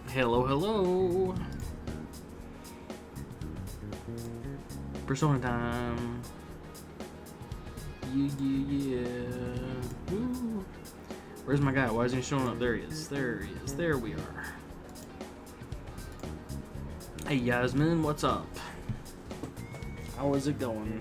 Hello, hello. Persona time. Yeah. Woo. Where's my guy? Why isn't he showing up? There he is. There he is. There we are. Hey, Yasmin, what's up? How is it going?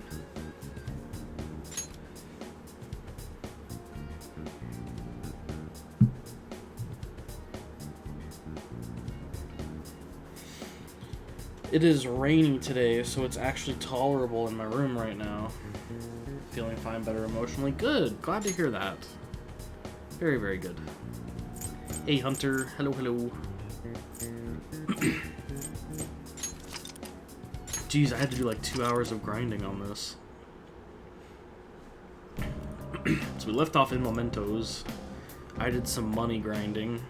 It is rainy today, so it's actually tolerable in my room right now. Feeling fine, better emotionally. Good. Glad to hear that. Very, very good. Hey, Hunter. Hello, hello. Jeez, I had to do like 2 hours of grinding on this. So we left off in Mementos. I did some money grinding.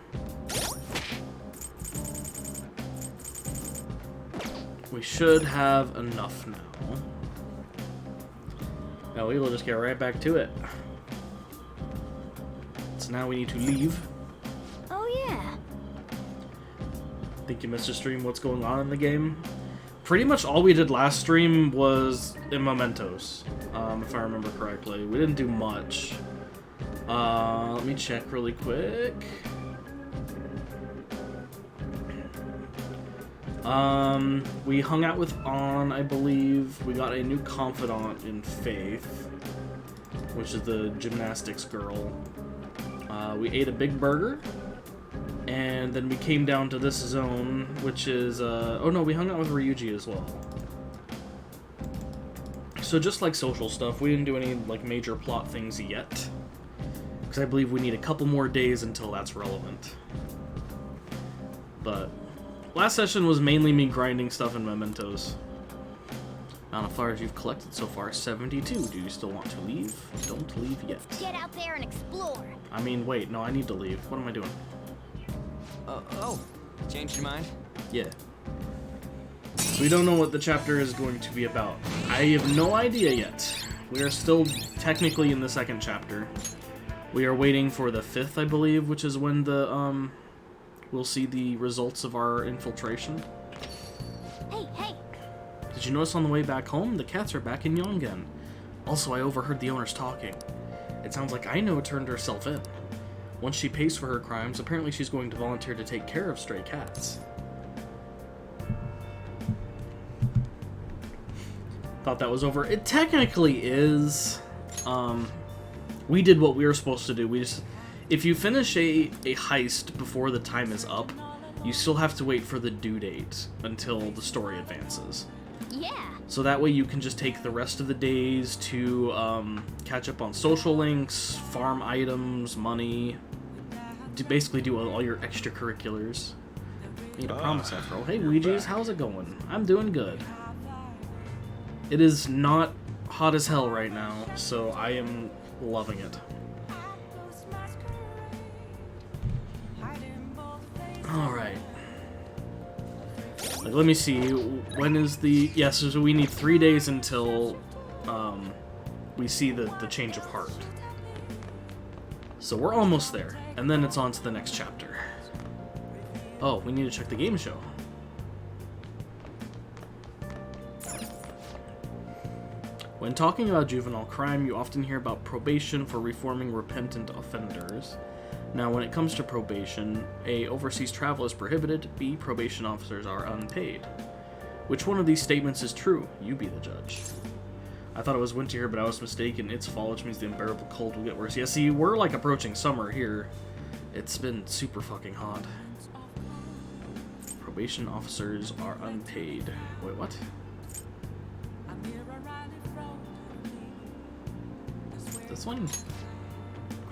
We should have enough now. Now we will just get right back to it. So now we need to leave. Oh yeah. Think you missed a stream? What's going on in the game? Pretty much all we did last stream was in Mementos, if I remember correctly. We didn't do much. Let me check really quick. We hung out with An, I believe. We got a new confidant in Faith, which is the gymnastics girl. We ate a big burger, and then we came down to this zone, which is, oh no, we hung out with Ryuji as well. So just like social stuff, we didn't do any like major plot things yet, because I believe we need a couple more days until that's relevant. But last session was mainly me grinding stuff in Mementos. Amount of flowers you've collected so far, 72. Do you still want to leave? Don't leave yet. Get out there and explore. I mean, wait, no, I need to leave. What am I doing? Oh, changed your mind? Yeah. We don't know what the chapter is going to be about. I have no idea yet. We are still technically in the second chapter. We are waiting for the 5th, I believe, which is when the, we'll see the results of our infiltration. Hey, hey. Did you notice on the way back home? The cats are back in Yongen. Also, I overheard the owners talking. It sounds like Aino turned herself in. Once she pays for her crimes, apparently she's going to volunteer to take care of stray cats. Thought that was over. It technically is. We did what we were supposed to do. We just, if you finish a heist before the time is up, you still have to wait for the due date until the story advances. Yeah. So that way you can just take the rest of the days to catch up on social links, farm items, money, basically do all your extracurriculars. Need a promise after all. Hey, Ouija's, how's it going? I'm doing good. It is not hot as hell right now, so I am loving it. Alright. Like, let me see. When is the... Yes, so we need 3 days until we see the change of heart. So we're almost there. And then it's on to the next chapter. Oh, we need to check the game show. When talking about juvenile crime, you often hear about probation for reforming repentant offenders. Now, when it comes to probation, A, overseas travel is prohibited, B, probation officers are unpaid. Which one of these statements is true? You be the judge. I thought it was winter here, but I was mistaken. It's fall, which means the unbearable cold will get worse. Yeah, see, we're like approaching summer here. It's been super fucking hot. Probation officers are unpaid. Wait, what? This one?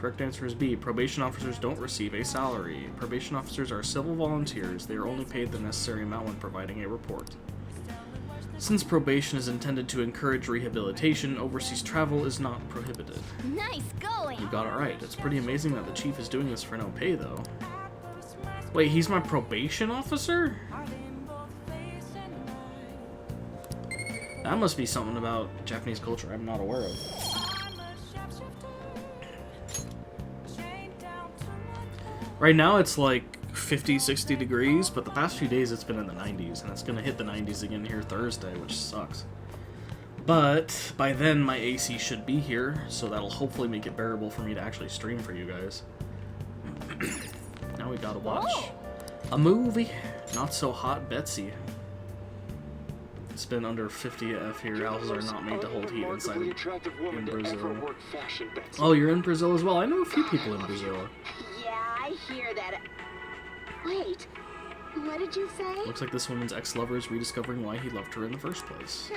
Correct answer is B. Probation officers don't receive a salary. Probation officers are civil volunteers. They are only paid the necessary amount when providing a report. Since probation is intended to encourage rehabilitation, overseas travel is not prohibited. Nice going. You got it right. It's pretty amazing that the chief is doing this for no pay, though. Wait, he's my probation officer? That must be something about Japanese culture I'm not aware of. Right now it's like 50, 60 degrees, but the past few days it's been in the 90s, and it's gonna hit the 90s again here Thursday, which sucks. But by then my AC should be here, so that'll hopefully make it bearable for me to actually stream for you guys. Now we gotta watch a movie. Not So Hot Betsy. It's been under 50 F here. Houses are not made to hold heat inside in Brazil. Oh, you're in Brazil as well? I know a few people in Brazil. Yeah, I hear that. Wait, what did you say? Looks like this woman's ex-lover is rediscovering why he loved her in the first place.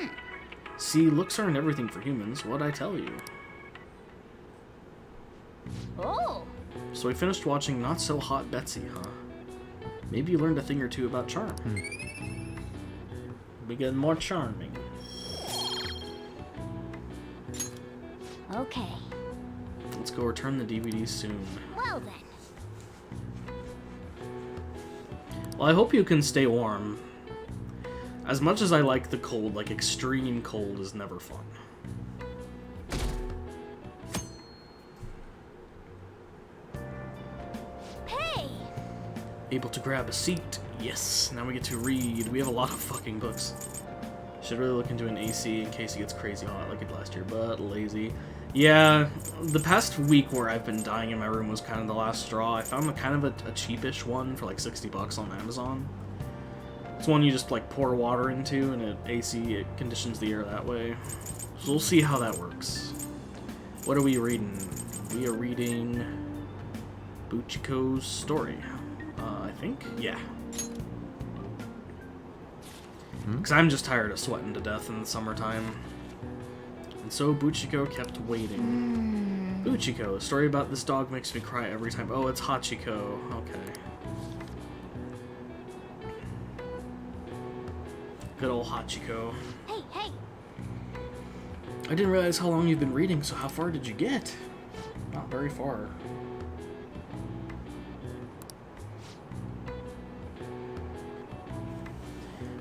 See, looks aren't everything for humans. What'd I tell you? Oh. So we finished watching Not So Hot Betsy, huh? Maybe you learned a thing or two about charm. Be getting more charming. Okay. Let's go return the DVD soon. Well then. Well, I hope you can stay warm. As much as I like the cold, like extreme cold is never fun. Hey. Able to grab a seat. Yes, now we get to read. We have a lot of fucking books. Should really look into an AC in case it gets crazy hot like it did last year, but lazy. Yeah, the past week where I've been dying in my room was kind of the last straw. I found kind of a cheapish one for like 60 bucks on Amazon. It's one you just like pour water into and it conditions the air that way. So we'll see how that works. What are we reading? We are reading Buchiko's story. I think? Yeah. Because I'm just tired of sweating to death in the summertime. And so Buchiko kept waiting. Buchiko, a story about this dog makes me cry every time. Oh, it's Hachiko. Okay. Good old Hachiko. Hey, hey. I didn't realize how long you've been reading, so how far did you get? Not very far.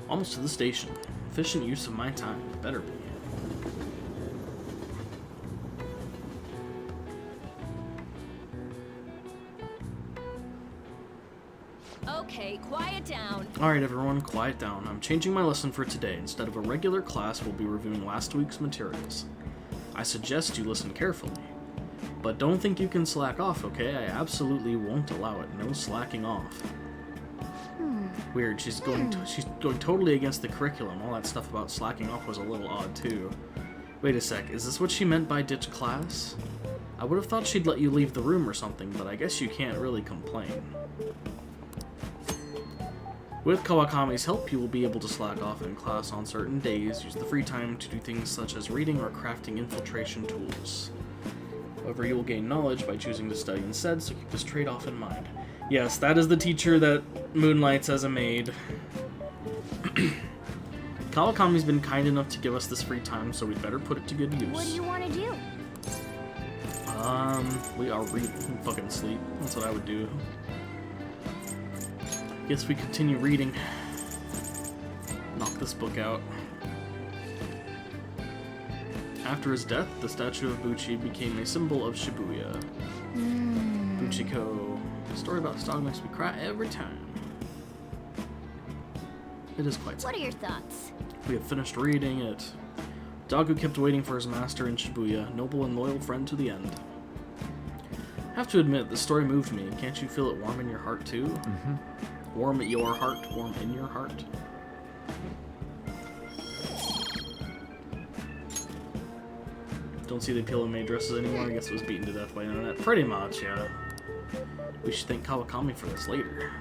Almost to the station. Efficient use of my time. Better be. Okay, quiet down. Alright everyone, quiet down. I'm changing my lesson for today. Instead of a regular class, we'll be reviewing last week's materials. I suggest you listen carefully. But don't think you can slack off, okay? I absolutely won't allow it. No slacking off. Weird, she's going totally against the curriculum. All that stuff about slacking off was a little odd too. Wait a sec, is this what she meant by ditch class? I would have thought she'd let you leave the room or something, but I guess you can't really complain. With Kawakami's help, you will be able to slack off in class on certain days, use the free time to do things such as reading or crafting infiltration tools. However, you will gain knowledge by choosing to study instead, so keep this trade-off in mind. Yes, that is the teacher that moonlights as a maid. Kawakami's been kind enough to give us this free time, so we'd better put it to good use. What do you want to do? We are reading. Fucking sleep. That's what I would do. Guess we continue reading. Knock this book out. After his death, the statue of Buchi became a symbol of Shibuya. Buchiko. A story about this dog makes me cry every time. It is quite sad. What are your thoughts? We have finished reading it. Dog who kept waiting for his master in Shibuya, noble and loyal friend to the end. I have to admit, the story moved me. Can't you feel it warm in your heart too? Warm at your heart, warm in your heart. Don't see the appeal in maid dresses anymore. I guess it was beaten to death by the internet. Pretty much, yeah. We should thank Kawakami for this later.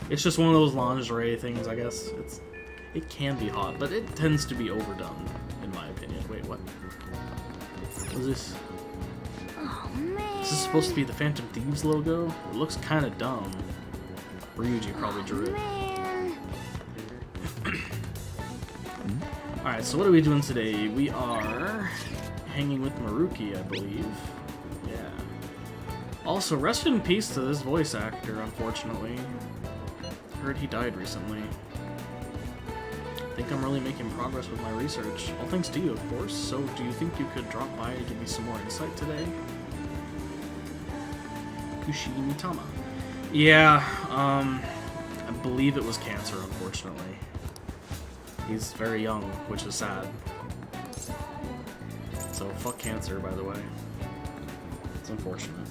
It's just one of those lingerie things, I guess. It can be hot, but it tends to be overdone, in my opinion. Wait, what? What is this? Oh, man. Is this supposed to be the Phantom Thieves logo? It looks kind of dumb. Ryuji probably drew it. Man. Alright, so what are we doing today? We are hanging with Maruki, I believe. Yeah. Also, rest in peace to this voice actor, unfortunately. heard he died recently. I think I'm really making progress with my research. All thanks to you, of course. So, do you think you could drop by and give me some more insight today? Kushi Mitama. Yeah, I believe it was cancer, unfortunately. He's very young, which is sad. So, fuck cancer, by the way. It's unfortunate.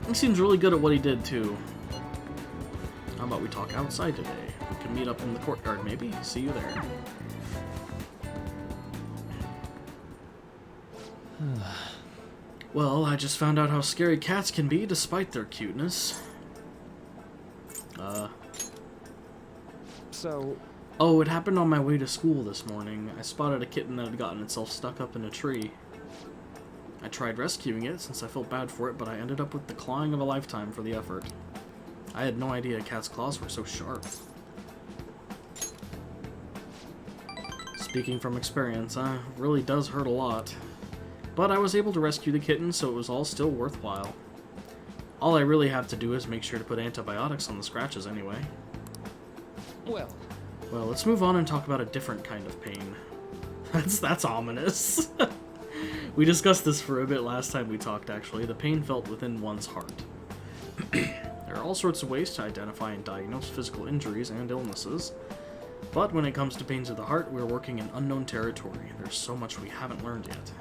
He seems really good at what he did, too. How about we talk outside today? We can meet up in the courtyard, maybe? See you there. Well, I just found out how scary cats can be, despite their cuteness. So... Oh, it happened on my way to school this morning. I spotted a kitten that had gotten itself stuck up in a tree. I tried rescuing it, since I felt bad for it, but I ended up with the clawing of a lifetime for the effort. I had no idea a cat's claws were so sharp. Speaking from experience, it really does hurt a lot. But I was able to rescue the kitten, so it was all still worthwhile. All I really have to do is make sure to put antibiotics on the scratches anyway. Well, let's move on and talk about a different kind of pain. That's ominous. We discussed this for a bit last time we talked, actually. The pain felt within one's heart. There are all sorts of ways to identify and diagnose physical injuries and illnesses. But when it comes to pains of the heart, we're working in unknown territory. There's so much we haven't learned yet.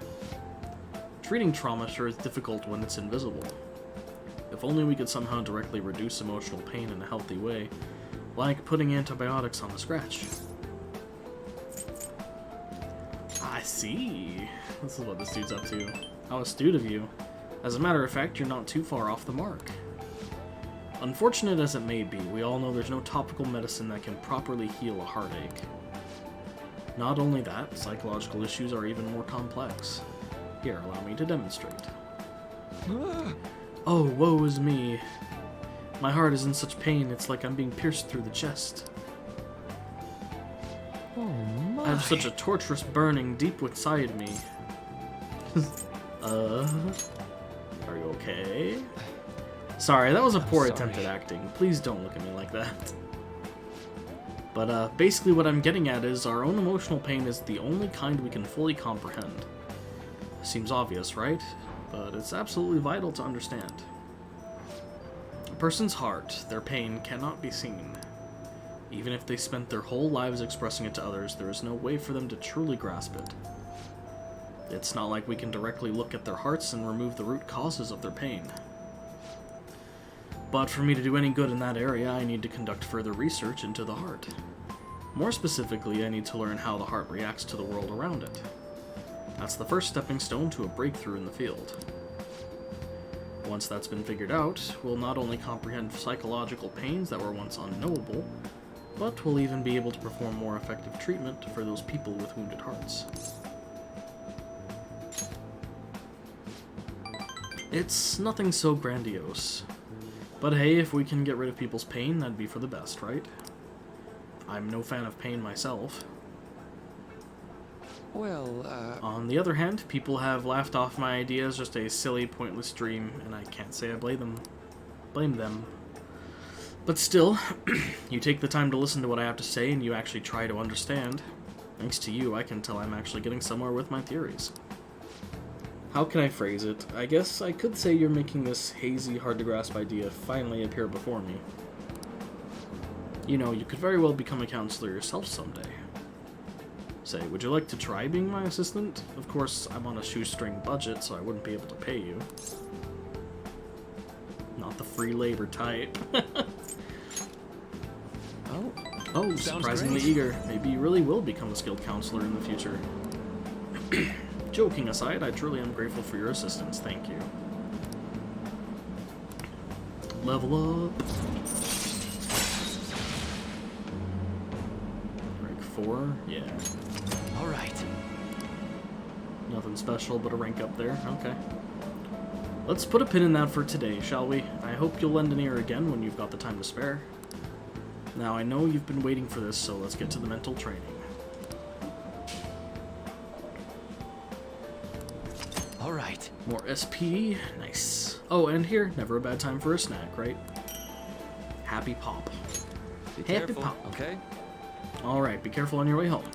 Treating trauma sure is difficult when it's invisible. If only we could somehow directly reduce emotional pain in a healthy way, like putting antibiotics on the scratch. I see. This is what this dude's up to. How astute of you. As a matter of fact, you're not too far off the mark. Unfortunate as it may be, we all know there's no topical medicine that can properly heal a heartache. Not only that, psychological issues are even more complex. Here, allow me to demonstrate. Oh, woe is me. My heart is in such pain, it's like I'm being pierced through the chest. oh my. I have such a torturous burning deep inside me. Are you okay? Sorry, that was a poor attempt at acting. Please don't look at me like that. But, basically what I'm getting at is our own emotional pain is the only kind we can fully comprehend. Seems obvious, right? But it's absolutely vital to understand. A person's heart, their pain, cannot be seen. Even if they spent their whole lives expressing it to others, there is no way for them to truly grasp it. It's not like we can directly look at their hearts and remove the root causes of their pain. But for me to do any good in that area, I need to conduct further research into the heart. More specifically, I need to learn how the heart reacts to the world around it. That's the first stepping stone to a breakthrough in the field. Once that's been figured out, we'll not only comprehend psychological pains that were once unknowable, but we'll even be able to perform more effective treatment for those people with wounded hearts. It's nothing so grandiose. But hey, if we can get rid of people's pain, that'd be for the best, right? I'm no fan of pain myself. Well, On the other hand, people have laughed off my idea as just a silly, pointless dream, and I can't say I blame them. But still, you take the time to listen to what I have to say, and you actually try to understand. Thanks to you, I can tell I'm actually getting somewhere with my theories. How can I phrase it? I guess I could say you're making this hazy, hard-to-grasp idea finally appear before me. You know, you could very well become a counselor yourself someday. Say, would you like to try being my assistant? Of course, I'm on a shoestring budget, so I wouldn't be able to pay you. Not the free labor type. Oh, surprisingly great. eager. Maybe you really will become a skilled counselor in the future. Joking aside, I truly am grateful for your assistance. Thank you. Level up. Rank 4? Yeah. alright. Nothing special but a rank up there. Okay. Let's put a pin in that for today, shall we? I hope you'll lend an ear again when you've got the time to spare. Now, I know you've been waiting for this, so let's get to the mental training. All right. More SP. Nice. Oh, and here, never a bad time for a snack, right? Happy Pop. Be Happy careful, Pop. okay? Alright, be careful on your way home.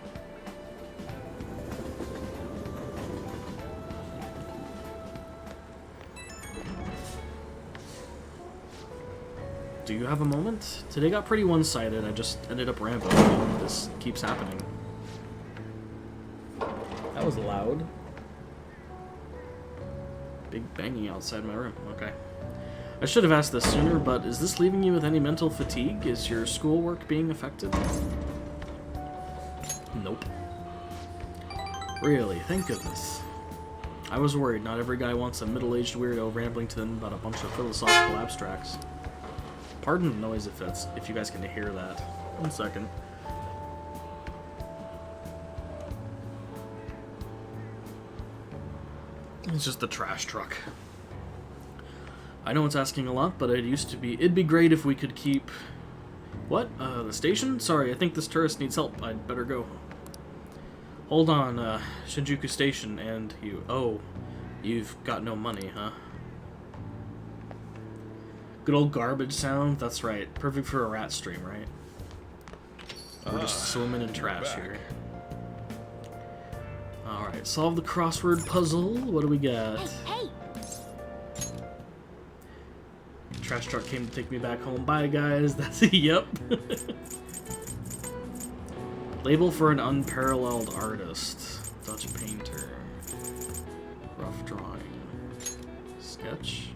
Do you have a moment? Today got pretty one-sided. I just ended up rambling. This keeps happening. That was loud. Big banging outside my room. Okay. I should have asked this sooner, but is this leaving you with any mental fatigue? Is your schoolwork being affected? Nope. Really, thank goodness. I was worried. Not every guy wants a middle-aged weirdo rambling to them about a bunch of philosophical abstracts. Pardon the noise if you guys can hear that. 1 second. It's just the trash truck. I know it's asking a lot, but it'd be great if we could keep... What? The station? Sorry, I think this tourist needs help. I'd better go. Hold on, Shinjuku Station, and you... Oh, you've got no money, huh? Good old garbage sound? That's right. Perfect for a rat stream, right? We're just swimming in trash here. Alright, solve the crossword puzzle. What do we got? Hey! Trash truck came to take me back home. Bye, guys. That's yep. Label for an unparalleled artist. Dutch painter. Rough drawing. Sketch.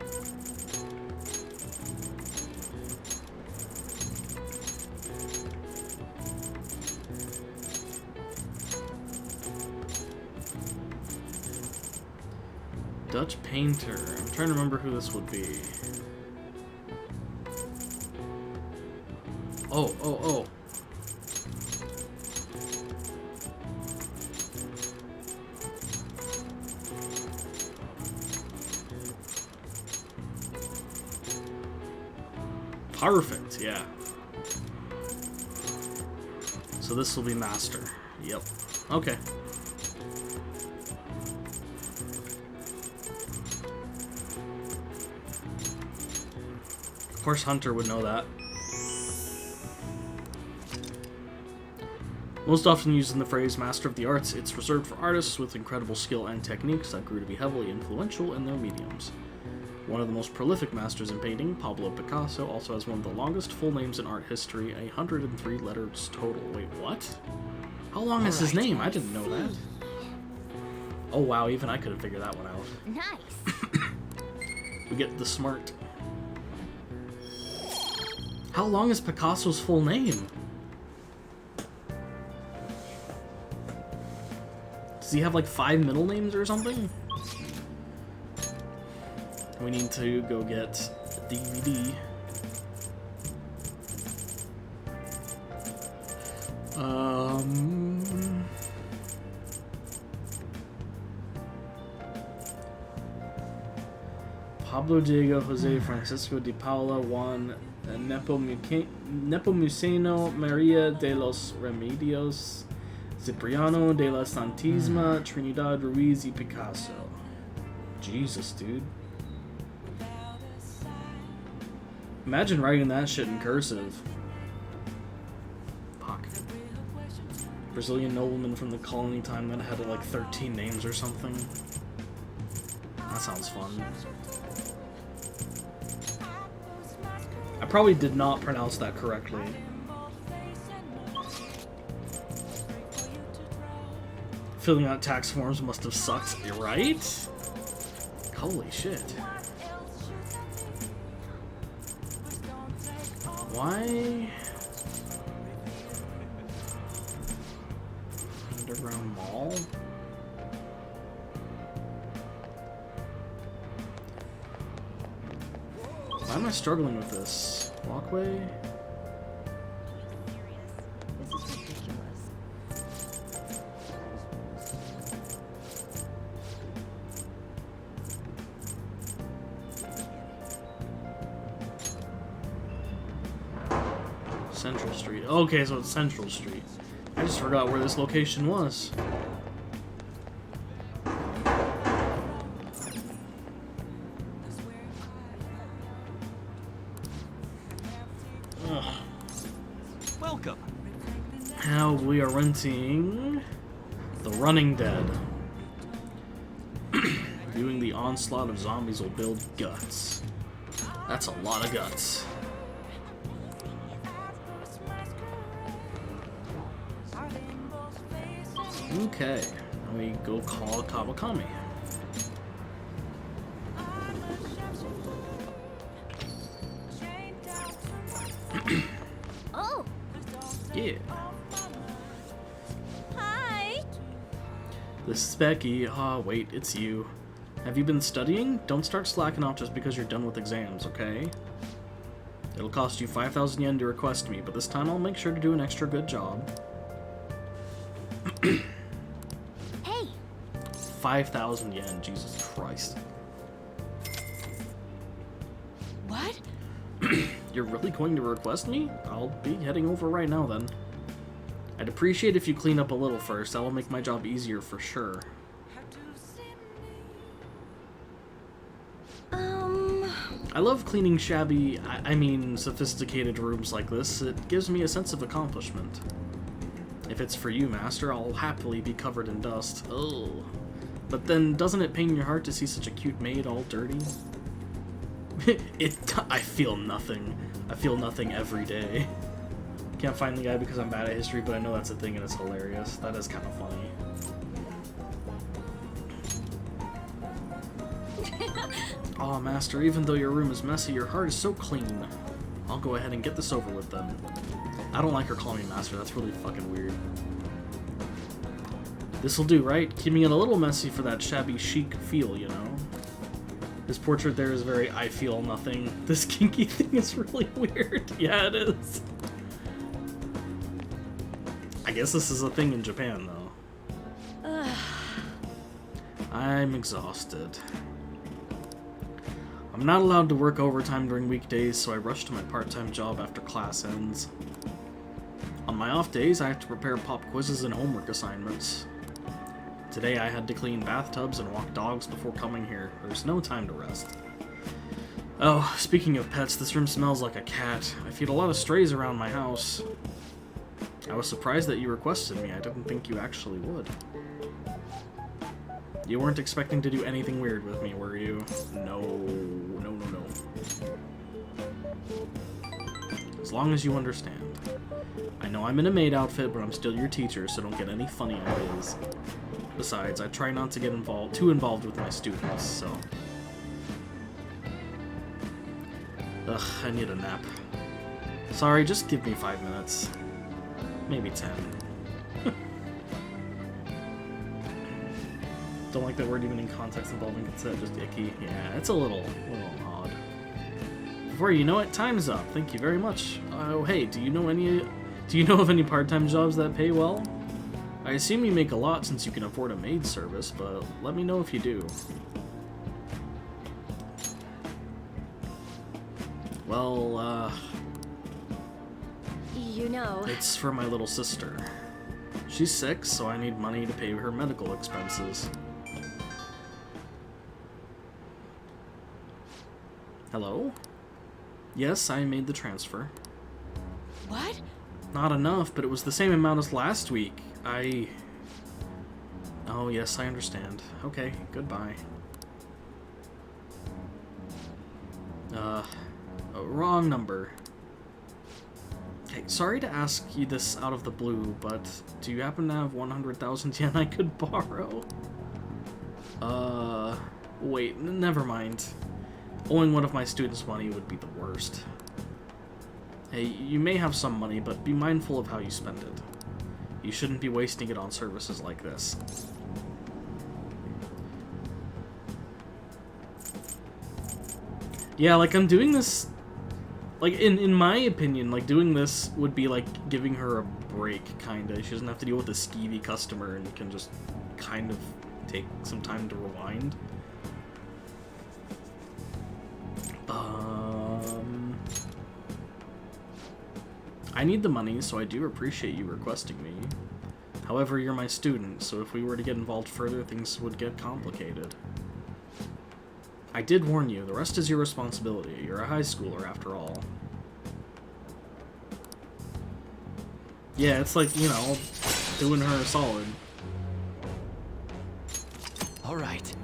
Dutch painter. I'm trying to remember who this would be. Oh. Perfect, yeah. So this will be master. Yep. Okay. Of course Hunter would know that. Most often used in the phrase Master of the Arts, it's reserved for artists with incredible skill and techniques that grew to be heavily influential in their mediums. One of the most prolific masters in painting, Pablo Picasso, also has one of the longest full names in art history, 103 letters total. Wait, what? How long is his name? I didn't know that. Oh wow, even I could have figured that one out. Nice. We get the smart. How long is Picasso's full name? Does he have like 5 middle names or something? We need to go get a DVD. Pablo Diego Jose Francisco de Paula Juan Nepomuceno Maria de los Remedios Cipriano de la Santísima Trinidad Ruiz y Picasso. Jesus, dude. Imagine writing that shit in cursive. Fuck. Brazilian nobleman from the colony time that had like 13 names or something. That sounds fun. I probably did not pronounce that correctly. Filling out tax forms must have sucked, right? Holy shit. Why? Underground mall? Why am I struggling with this? Walkway? This is ridiculous. Central Street. Okay, so it's Central Street. I just forgot where this location was. Welcome. Now we are renting The Running Dead. Viewing the onslaught of zombies will build guts. That's a lot of guts. Okay, now we go call Kawakami. Oh, Yeah. hi. This is Becky. Ah, wait, it's you. Have you been studying? Don't start slacking off just because you're done with exams, okay? It'll cost you 5,000 yen to request me, but this time I'll make sure to do an extra good job. Hey, 5,000 yen, Jesus Christ. what? You're really going to request me? I'll be heading over right now then. I'd appreciate if you clean up a little first. That will make my job easier for sure. I love cleaning shabby, I mean sophisticated rooms like this. It gives me a sense of accomplishment. If it's for you, Master, I'll happily be covered in dust. Oh. But then, doesn't it pain your heart to see such a cute maid all dirty? I feel nothing. I feel nothing every day. Can't find the guy because I'm bad at history, but I know that's a thing and it's hilarious. That is kind of funny. Aw, Master, even though your room is messy, your heart is so clean. I'll go ahead and get this over with then. I don't like her calling me Master, that's really fucking weird. This'll do, right? Keeping it a little messy for that shabby chic feel, you know? His portrait there is very I feel nothing. This kinky thing is really weird. Yeah, it is. I guess this is a thing in Japan, though. I'm exhausted. I'm not allowed to work overtime during weekdays, so I rush to my part-time job after class ends. On my off days, I have to prepare pop quizzes and homework assignments. Today I had to clean bathtubs and walk dogs before coming here. There's no time to rest. Oh, speaking of pets, this room smells like a cat. I feed a lot of strays around my house. I was surprised that you requested me. I didn't think you actually would. You weren't expecting to do anything weird with me, were you? No. No, no, no. As long as you understand. I know I'm in a maid outfit, but I'm still your teacher, so don't get any funny ideas. Besides, I try not to get too involved with my students, so... Ugh, I need a nap. Sorry, just give me 5 minutes. Maybe 10. Don't like that word even in context involving consent, just icky. Yeah, it's a little odd. Before you know it, time's up. Thank you very much. Oh, hey, do you know of any part-time jobs that pay well? I assume you make a lot since you can afford a maid service, but let me know if you do. Well, You know. it's for my little sister. She's sick, so I need money to pay her medical expenses. Hello? Yes, I made the transfer. What? Not enough, but it was the same amount as last week. Oh, yes, I understand. Okay, goodbye. Wrong number. Okay, sorry to ask you this out of the blue, but do you happen to have 100,000 yen I could borrow? Wait, never mind. Owing one of my students money would be the worst. Hey, you may have some money, but be mindful of how you spend it. You shouldn't be wasting it on services like this. Yeah, like, I'm doing this... Like, in my opinion, like, doing this would be like giving her a break, kinda. She doesn't have to deal with a skeevy customer and can just kind of take some time to rewind. I need the money, so I do appreciate you requesting me. However, you're my student, so if we were to get involved further, things would get complicated. I did warn you, the rest is your responsibility. You're a high schooler, after all. Yeah, it's like, you know, doing her a solid. All right.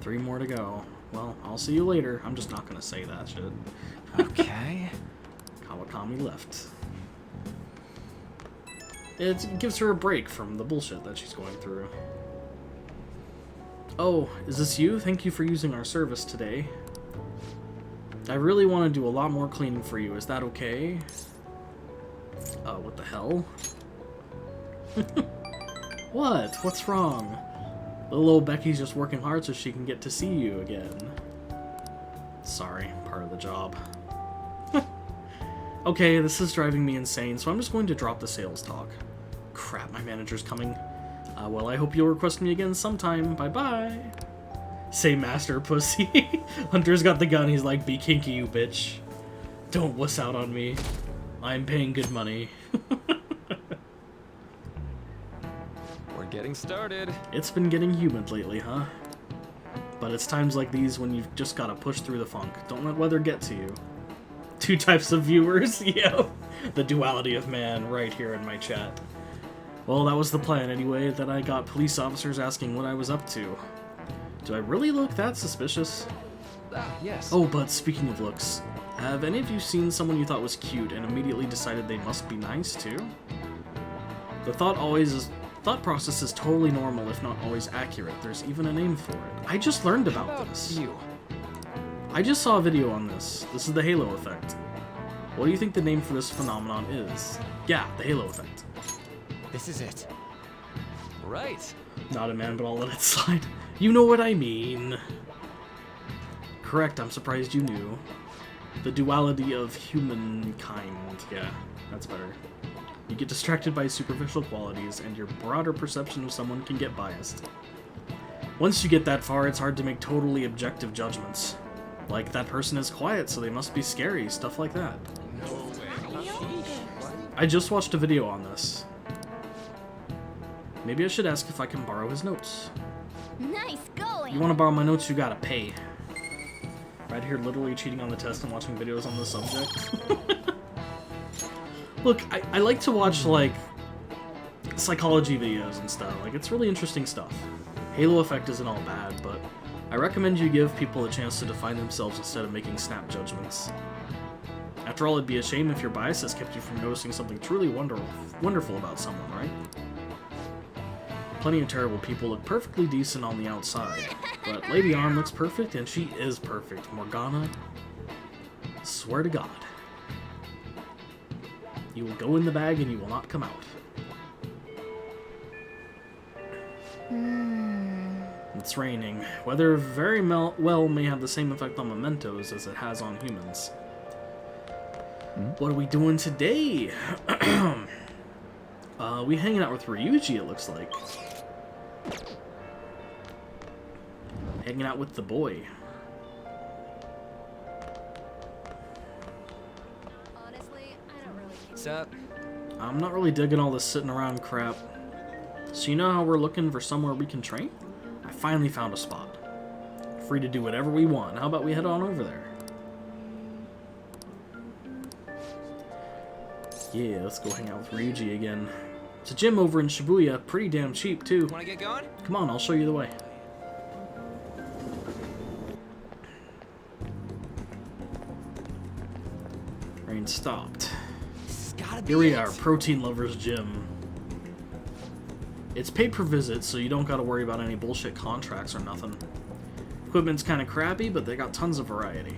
3 more to go. Well, I'll see you later. I'm just not gonna say that shit. Okay. Kawakami left. It gives her a break from the bullshit that she's going through. Oh, is this you? Thank you for using our service today. I really want to do a lot more cleaning for you. Is that okay? What the hell? What? What's wrong? Little old Becky's just working hard so she can get to see you again. Sorry, part of the job. Okay, this is driving me insane, so I'm just going to drop the sales talk. Crap, my manager's coming. Well, I hope you'll request me again sometime. Bye-bye. Say master, pussy. Hunter's got the gun. He's like, be kinky, you bitch. Don't wuss out on me. I'm paying good money. We're getting started. It's been getting humid lately, huh? But it's times like these when you've just gotta push through the funk. Don't let weather get to you. 2 types of viewers, yep. The duality of man right here in my chat. Well, that was the plan anyway, that I got police officers asking what I was up to. Do I really look that suspicious? Ah, yes. Oh, but speaking of looks, have any of you seen someone you thought was cute and immediately decided they must be nice too? The thought process is totally normal, if not always accurate. There's even a name for it. I just learned How about about this. you? I just saw a video on this. This is the halo effect. What do you think the name for this phenomenon is? Yeah, the halo effect. This is it. Right. Not a man, but I'll let it slide. You know what I mean. Correct, I'm surprised you knew. The duality of humankind. Yeah, that's better. You get distracted by superficial qualities, and your broader perception of someone can get biased. Once you get that far, it's hard to make totally objective judgments. Like, that person is quiet, so they must be scary, stuff like that. I just watched a video on this. Maybe I should ask if I can borrow his notes. Nice going. You want to borrow my notes, you gotta pay. Right here, literally cheating on the test and watching videos on the subject. Look, I like to watch, like, psychology videos and stuff. Like, it's really interesting stuff. Halo effect isn't all bad, but I recommend you give people a chance to define themselves instead of making snap judgments. After all, it'd be a shame if your biases kept you from noticing something truly wonderful about someone, right? Plenty of terrible people look perfectly decent on the outside, but Lady Arm looks perfect, and she is perfect. Morgana, swear to God. You will go in the bag and you will not come out. It's raining. Weather very well may have the same effect on mementos as it has on humans. What are we doing today? We hanging out with Ryuji, it looks like. Hanging out with the boy. Honestly, I don't really care. What's up? I'm not really digging all this sitting around crap. So you know how we're looking for somewhere we can train? I finally found a spot. Free to do whatever we want. How about we head on over there? Yeah, let's go hang out with Ryuji again. It's a gym over in Shibuya, pretty damn cheap too. Wanna get going? Come on, I'll show you the way. Rain stopped. This has gotta be Here we it. are, Protein Lovers Gym. It's paid per visit, so you don't gotta worry about any bullshit contracts or nothing. Equipment's kinda crappy, but they got tons of variety.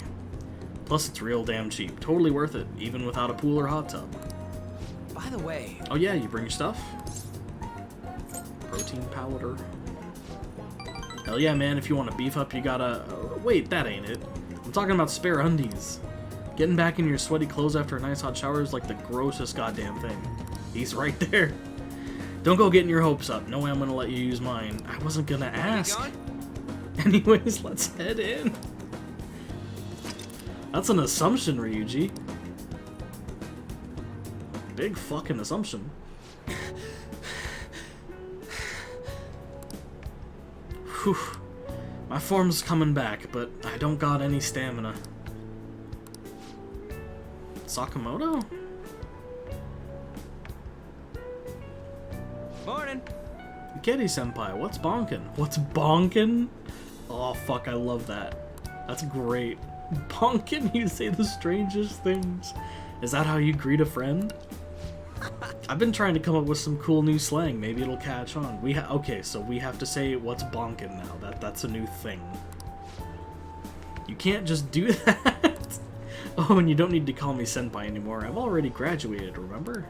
Plus, it's real damn cheap. Totally worth it, even without a pool or hot tub. By the way, Oh yeah, you bring your stuff? Protein powder. Hell yeah, man, if you want to beef up, you gotta... wait, that ain't it. I'm talking about spare undies. Getting back in your sweaty clothes after a nice hot shower is like the grossest goddamn thing. He's right there. Don't go getting your hopes up. No way I'm gonna let you use mine. I wasn't gonna ask. going? Anyways, let's head in. That's an assumption, Ryuji. Big fucking assumption. Whew. My form's coming back, but I don't got any stamina. Sakamoto? Morning. Kitty senpai, what's bonkin? What's bonkin? Oh fuck, I love that. That's great. Bonkin, you say the strangest things. Is that how you greet a friend? I've been trying to come up with some cool new slang. Maybe it'll catch on. Okay, so we have to say what's bonkin now. That's a new thing. You can't just do that. Oh, and you don't need to call me senpai anymore. I've already graduated, remember?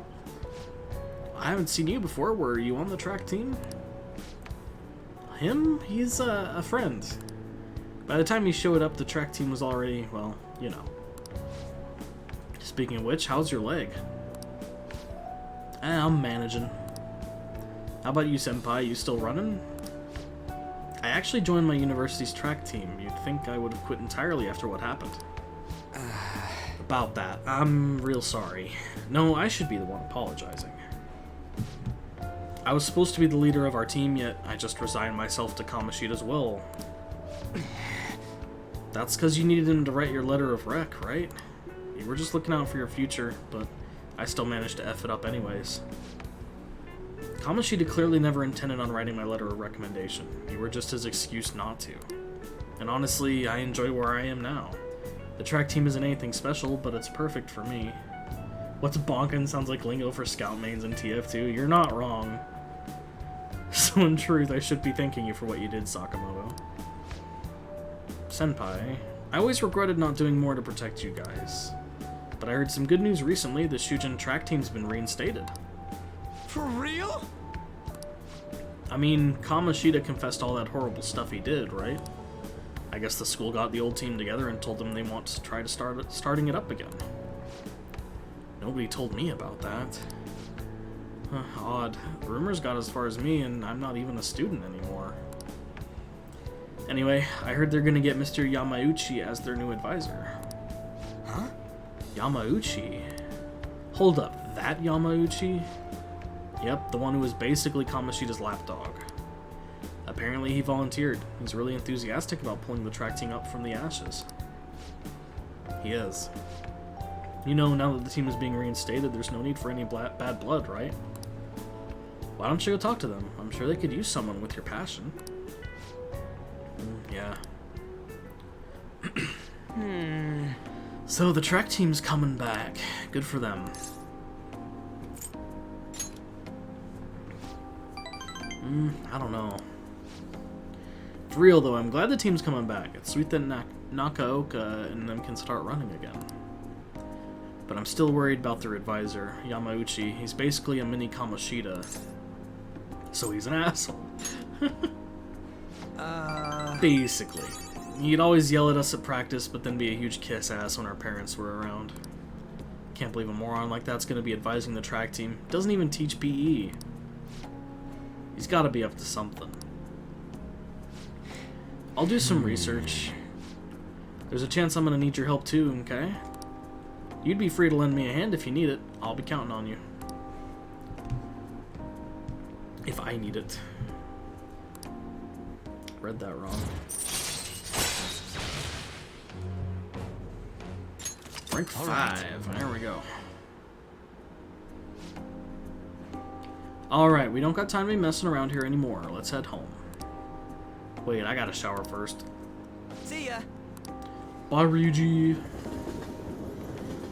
I haven't seen you before. Were you on the track team? Him? He's a friend. By the time he showed up, the track team was already, well, you know. Speaking of which, how's your leg? I'm managing. How about you, senpai? You still running? I actually joined my university's track team. You'd think I would have quit entirely after what happened. About that, I'm real sorry. No, I should be the one apologizing. I was supposed to be the leader of our team, yet I just resigned myself to Kamoshida's will. That's because you needed him to write your letter of rec, right? You were just looking out for your future, but I still managed to F it up anyways. Kamoshida clearly never intended on writing my letter of recommendation. You were just his excuse not to. And honestly, I enjoy where I am now. The track team isn't anything special, but it's perfect for me. What's bonkin' sounds like lingo for scout mains in TF2. You're not wrong. So in truth, I should be thanking you for what you did, Sakamoto. Senpai, I always regretted not doing more to protect you guys. But I heard some good news recently. The Shujin track team's been reinstated. For real? I mean, Kamoshida confessed all that horrible stuff he did, right? I guess the school got the old team together and told them they want to try to starting it up again. Nobody told me about that. Odd. Rumors got as far as me, and I'm not even a student anymore. Anyway, I heard they're gonna get Mr. Yamauchi as their new advisor. Huh? Yamauchi? Hold up, that Yamauchi? Yep, the one who was basically Kamoshida's lapdog. Apparently he volunteered. He's really enthusiastic about pulling the track team up from the ashes. He is. You know, now that the team is being reinstated, there's no need for any bad blood, right? Why don't you go talk to them? I'm sure they could use someone with your passion. Yeah. So the track team's coming back. Good for them. I don't know. For real though, I'm glad the team's coming back. It's sweet that Nakaoka and them can start running again. But I'm still worried about their advisor, Yamauchi. He's basically a mini Kamoshida. So he's an asshole. Basically. He'd always yell at us at practice, but then be a huge kiss ass when our parents were around. Can't believe a moron like that's gonna be advising the track team. Doesn't even teach PE. He's gotta be up to something. I'll do some research. There's a chance I'm gonna need your help too, okay? You'd be free to lend me a hand if you need it. I'll be counting on you. If I need it. Read that wrong. Rank 5. There we go. Alright, we don't got time to be messing around here anymore. Let's head home. Wait, I gotta shower first. See ya. Bye, Ryuji.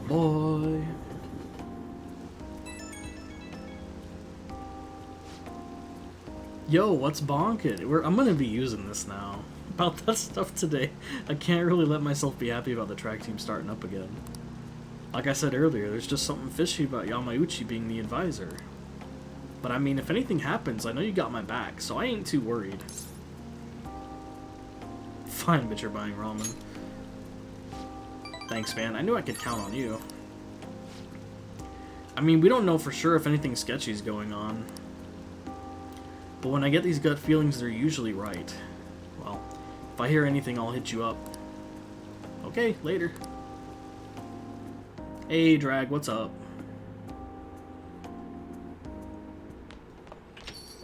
Bye. Yo, what's bonkin'? I'm gonna be using this now. About that stuff today. I can't really let myself be happy about the track team starting up again. Like I said earlier, there's just something fishy about Yamauchi being the advisor. But I mean, if anything happens, I know you got my back, so I ain't too worried. Fine, but you're buying ramen. Thanks, man. I knew I could count on you. I mean, we don't know for sure if anything sketchy is going on. But when I get these gut feelings, they're usually right. Well, if I hear anything, I'll hit you up. Okay, later. Hey, Drag, what's up?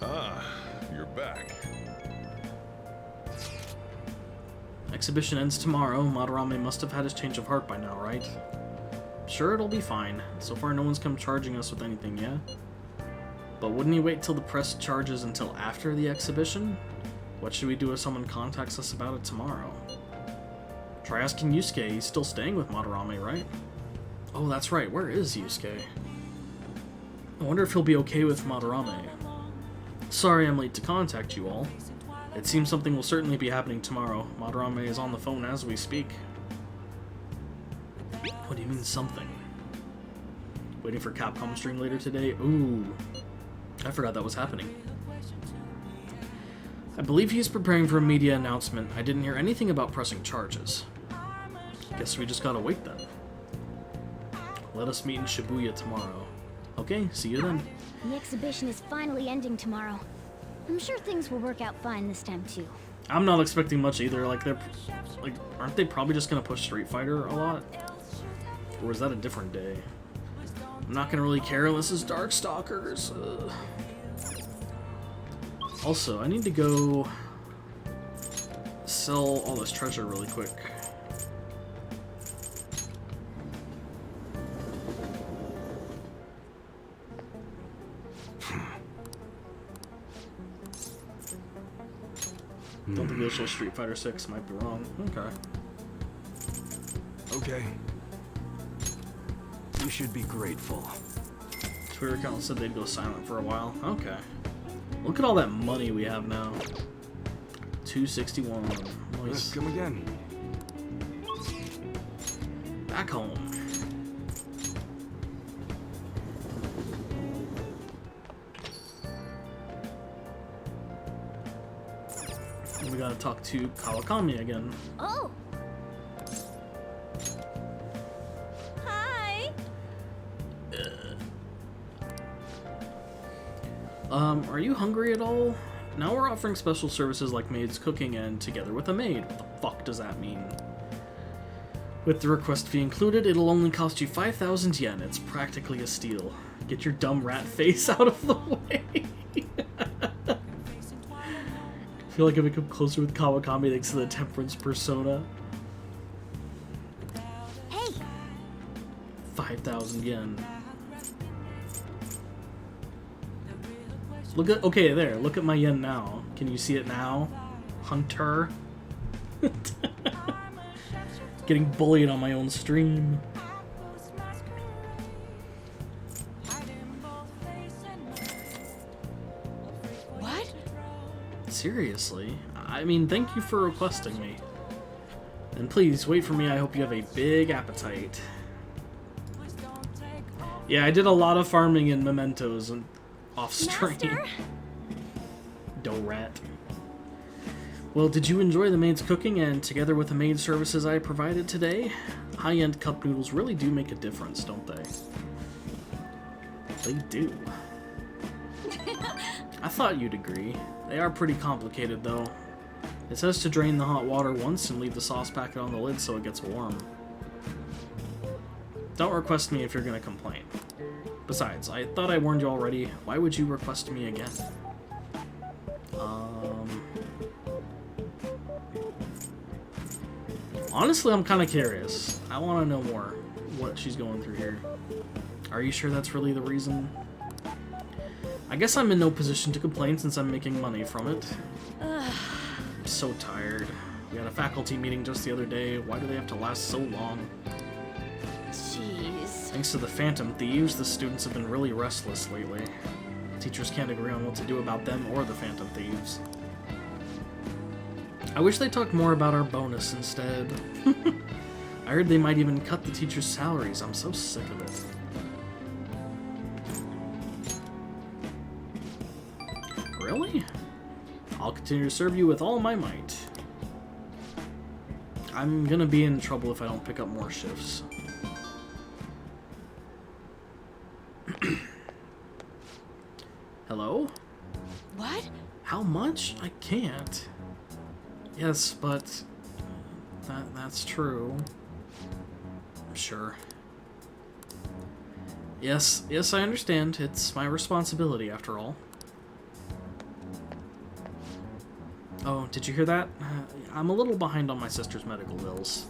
Ah, you're back. Exhibition ends tomorrow. Madarame must have had his change of heart by now, right? sure it'll be fine. So far, no one's come charging us with anything yet. But wouldn't he wait till the press charges until after the exhibition? What should we do if someone contacts us about it tomorrow? Try asking Yusuke. He's still staying with Madarame, right? Oh, that's right. Where is Yusuke? I wonder if he'll be okay with Madarame. Sorry I'm late to contact you all. It seems something will certainly be happening tomorrow. Madarame is on the phone as we speak. What do you mean, something? Waiting for Capcom stream later today? Ooh. I forgot that was happening. I believe he's preparing for a media announcement. I didn't hear anything about pressing charges. Guess we just gotta wait then. Let us meet in Shibuya tomorrow. Okay, see you then. The exhibition is finally ending tomorrow. I'm sure things will work out fine this time too. I'm not expecting much either. Like, aren't they probably just gonna push Street Fighter a lot? Or is that a different day? I'm not gonna really care unless it's Darkstalkers. Also, I need to go sell all this treasure really quick. Don't think this Street Fighter 6 might be wrong. Okay. Okay. You should be grateful. Twitter account said they'd go silent for a while. Okay. Look at all that money we have now. 261. Nice. Come again. Back home. We gotta talk to Kawakami again. Oh! Hi! Are you hungry at all? Now we're offering special services like maids cooking and together with a maid. What the fuck does that mean? With the request fee included, it'll only cost you 5,000 yen. It's practically a steal. Get your dumb rat face out of the way. I feel like I become closer with Kawakami thanks to the Temperance persona. Hey! 5,000 yen. Look at, okay, there, look at my yen now. Can you see it now? Hunter. Getting bullied on my own stream. What? Seriously? I mean, thank you for requesting me. And please, wait for me, I hope you have a big appetite. Yeah, I did a lot of farming in Mementos and off-stream. Master? Dough-rat. Well, did you enjoy the maid's cooking and together with the maid services I provided today? High-end cup noodles really do make a difference, don't they? They do. I thought you'd agree. They are pretty complicated, though. It says to drain the hot water once and leave the sauce packet on the lid so it gets warm. Don't request me if you're gonna complain. Besides, I thought I warned you already. Why would you request me again? Honestly, I'm kind of curious. I want to know more what she's going through here. Are you sure that's really the reason? I guess I'm in no position to complain since I'm making money from it. I'm so tired. We had a faculty meeting just the other day. Why do they have to last so long? Jeez. Thanks to the Phantom Thieves, the students have been really restless lately. Teachers can't agree on what to do about them or the Phantom Thieves. I wish they talked more about our bonus instead. I heard they might even cut the teachers' salaries. I'm so sick of it. Really? I'll continue to serve you with all my might. I'm gonna be in trouble if I don't pick up more shifts. Hello? What? How much? I can't. Yes, but that's true. Sure. Yes, I understand. It's my responsibility after all. Oh, did you hear that? I'm a little behind on my sister's medical bills.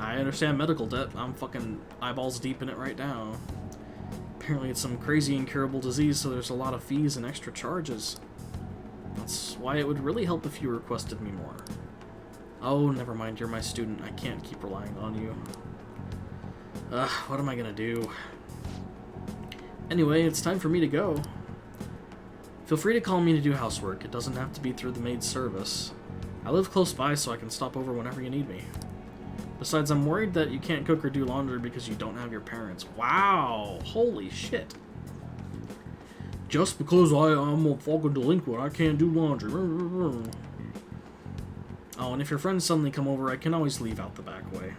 I understand medical debt. I'm fucking eyeballs deep in it right now. Apparently it's some crazy incurable disease, so there's a lot of fees and extra charges. That's why it would really help if you requested me more. Oh, never mind, you're my student. I can't keep relying on you. What am I gonna do? Anyway, it's time for me to go. Feel free to call me to do housework. It doesn't have to be through the maid service. I live close by, so I can stop over whenever you need me. Besides, I'm worried that you can't cook or do laundry because you don't have your parents. Wow! Holy shit. Just because I'm a fucking delinquent, I can't do laundry. Oh, and if your friends suddenly come over, I can always leave out the back way.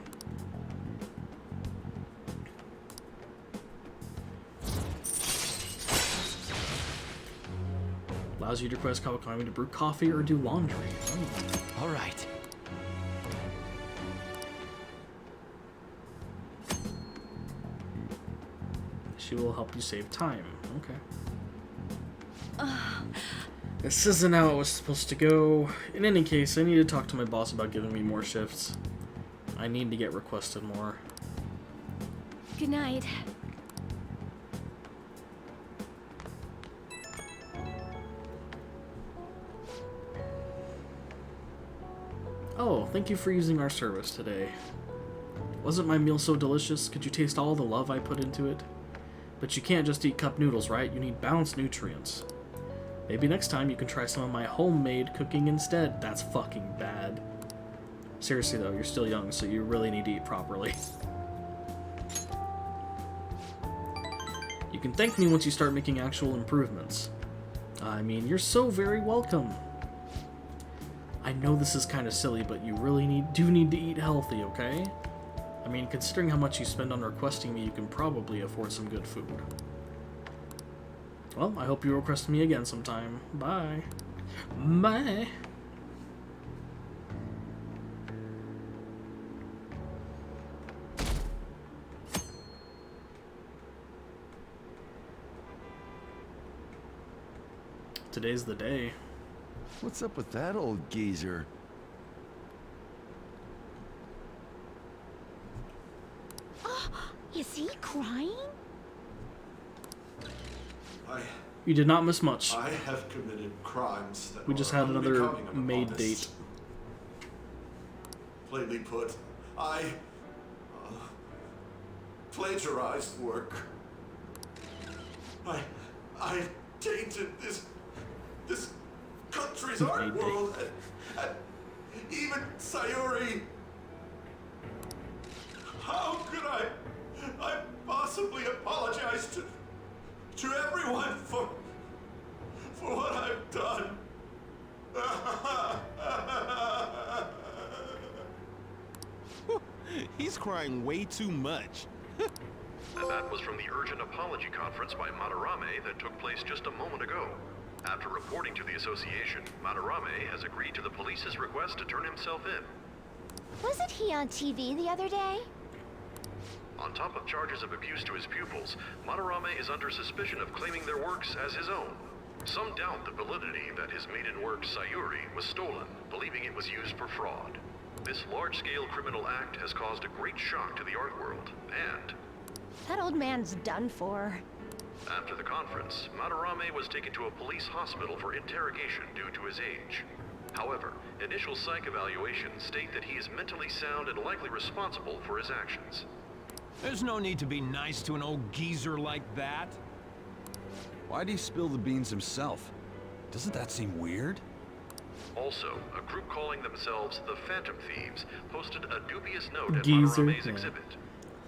Allows you to request Kawakami to brew coffee or do laundry. Oh. All right. She will help you save time. Okay. This isn't how it was supposed to go. In any case, I need to talk to my boss about giving me more shifts. I need to get requested more. Good night. Oh, thank you for using our service today. Wasn't my meal so delicious? Could you taste all the love I put into it? But you can't just eat cup noodles, right? You need balanced nutrients. Maybe next time you can try some of my homemade cooking instead. That's fucking bad. Seriously though, you're still young, so you really need to eat properly. You can thank me once you start making actual improvements. I mean, you're so very welcome. I know this is kind of silly, but you really do need to eat healthy, okay? I mean, considering how much you spend on requesting me, you can probably afford some good food. Well, I hope you request me again sometime. Bye. Bye. Today's the day. What's up with that old geezer? Is he crying? You did not miss much. I have committed crimes that We just are had another unbecoming of a maid goddess. date. Plainly put, I plagiarized work. I tainted this country's art Maid date. world, and even Sayuri. How could I possibly apologize to everyone for what I've done? He's crying way too much. And that was from the urgent apology conference by Madarame that took place just a moment ago. After reporting to the association, Madarame has agreed to the police's request to turn himself in. Wasn't he on TV the other day? On top of charges of abuse to his pupils, Madarame is under suspicion of claiming their works as his own. Some doubt the validity that his maiden work, Sayuri, was stolen, believing it was used for fraud. This large-scale criminal act has caused a great shock to the art world, and That old man's done for. after the conference, Madarame was taken to a police hospital for interrogation due to his age. However, initial psych evaluations state that he is mentally sound and likely responsible for his actions. There's no need to be nice to an old geezer like that. Why'd he spill the beans himself? Doesn't that seem weird? Also, a group calling themselves the Phantom Thieves posted a dubious note at Geezer, Madarame's yeah. exhibit.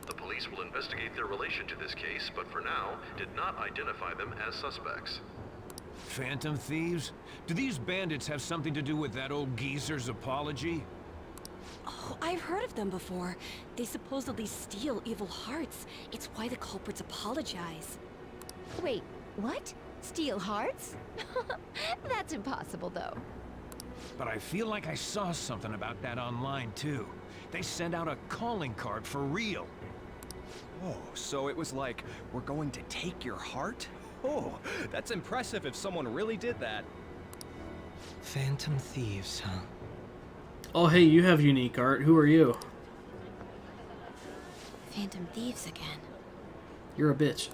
The police will investigate their relation to this case, but for now, did not identify them as suspects. Phantom thieves? Do these bandits have something to do with that old geezer's apology? Oh, I've heard of them before. They supposedly steal evil hearts. It's why the culprits apologize. Wait, what? Steal hearts? That's impossible, though. But I feel like I saw something about that online, too. They sent out a calling card for real. Oh, so it was like, we're going to take your heart? Oh, that's impressive if someone really did that. Phantom thieves, huh? Oh, hey, you have unique art. Who are you? Phantom Thieves again. You're a bitch.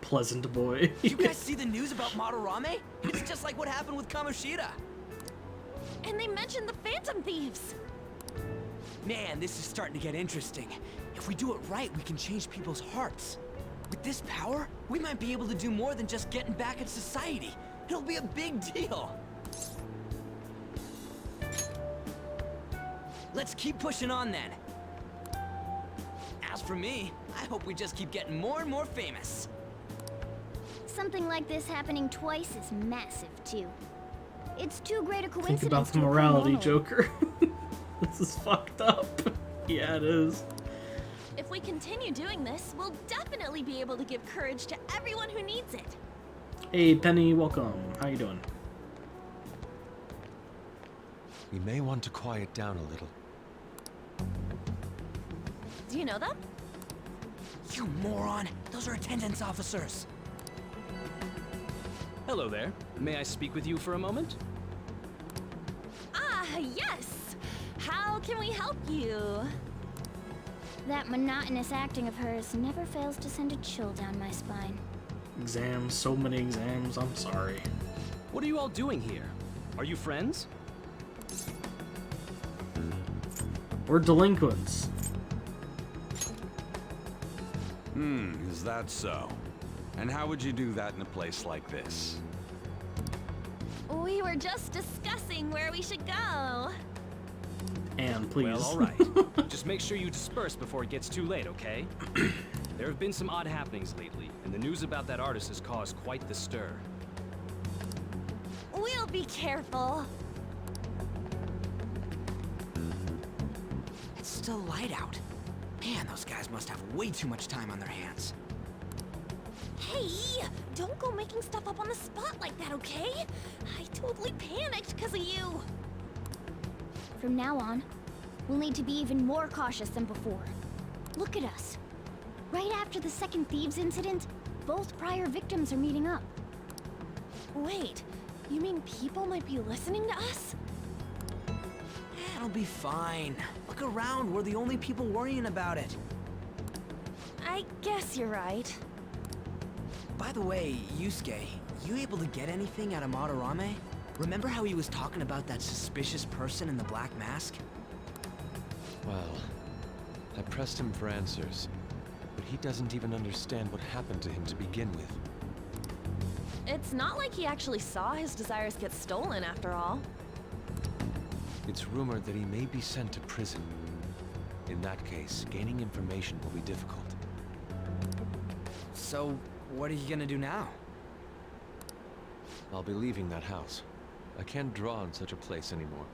Pleasant boy. You guys see the news about Madarame? It's just like what happened with Kamoshida. And they mentioned the Phantom Thieves. Man, this is starting to get interesting. If we do it right, we can change people's hearts. With this power, we might be able to do more than just getting back at society. It'll be a big deal. Let's keep pushing on then. As for me, I hope we just keep getting more and more famous. Something like this happening twice is massive, too. It's too great a coincidence. Think about the to occur morality, normally. Joker. This is fucked up. Yeah, it is. If we continue doing this, we'll definitely be able to give courage to everyone who needs it. Hey, Penny, welcome. How you doing? We may want to quiet down a little. Do you know them? You moron! Those are attendance officers. Hello there. May I speak with you for a moment? Ah, yes! How can we help you? That monotonous acting of hers never fails to send a chill down my spine. Exams, so many exams, I'm sorry. What are you all doing here? Are you friends? We're delinquents. Is that so? And how would you do that in a place like this? We were just discussing where we should go. And please. Well, all right. Just make sure you disperse before it gets too late, okay? There have been some odd happenings lately, and the news about that artist has caused quite the stir. We'll be careful. It's still light out. Man, those guys must have way too much time on their hands. Hey, don't go making stuff up on the spot like that, okay? I totally panicked because of you. From now on, we'll need to be even more cautious than before. Look at us. Right after the second Thieves incident, both prior victims are meeting up. Wait, you mean people might be listening to us? It'll be fine. Look around, we're the only people worrying about it. I guess you're right. By the way, Yusuke, you able to get anything out of Madarame? Remember how he was talking about that suspicious person in the black mask? Well, I pressed him for answers, but he doesn't even understand what happened to him to begin with. It's not like he actually saw his desires get stolen after all. It's rumored that he may be sent to prison. In that case, gaining information will be difficult. So, what are you gonna do now? I'll be leaving that house. I can't draw in such a place anymore.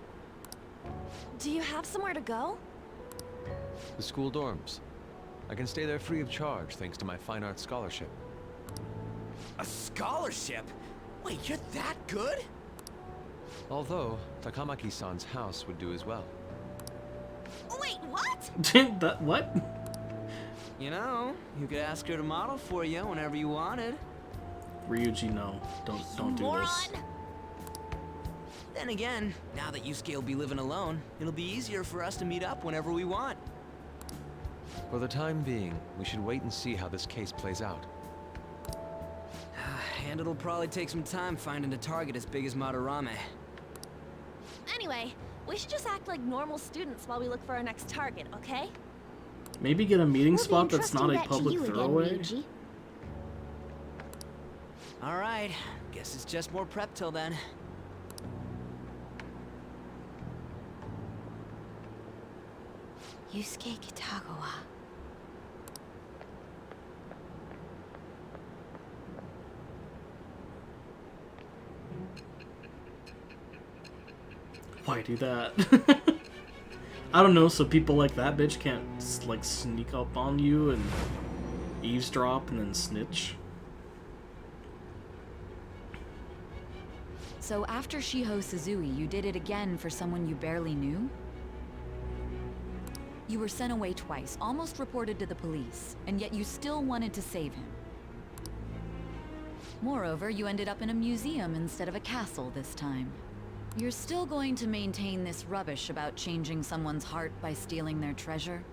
Do you have somewhere to go? The school dorms. I can stay there free of charge thanks to my fine arts scholarship. A scholarship? Wait, you're that good? Although, Takamaki-san's house would do as well. Wait, what? That what? You know, you could ask her to model for you whenever you wanted. Ryuji, no. Don't do this. Then again, now that Yusuke will be living alone, it'll be easier for us to meet up whenever we want. For the time being, we should wait and see how this case plays out. And it'll probably take some time finding a target as big as Madarame. Anyway, we should just act like normal students while we look for our next target, okay? Maybe get a meeting We'll be spot that's not a entrusting that to public you again, throwaway. Ryuji. Alright, guess it's just more prep till then. Yusuke Kitagawa. Why do that? I don't know, so people like that bitch can't, like, sneak up on you and eavesdrop and then snitch? So after Shiho Suzui, you did it again for someone you barely knew? You were sent away twice, almost reported to the police, and yet you still wanted to save him. Moreover, you ended up in a museum instead of a castle this time. You're still going to maintain this rubbish about changing someone's heart by stealing their treasure?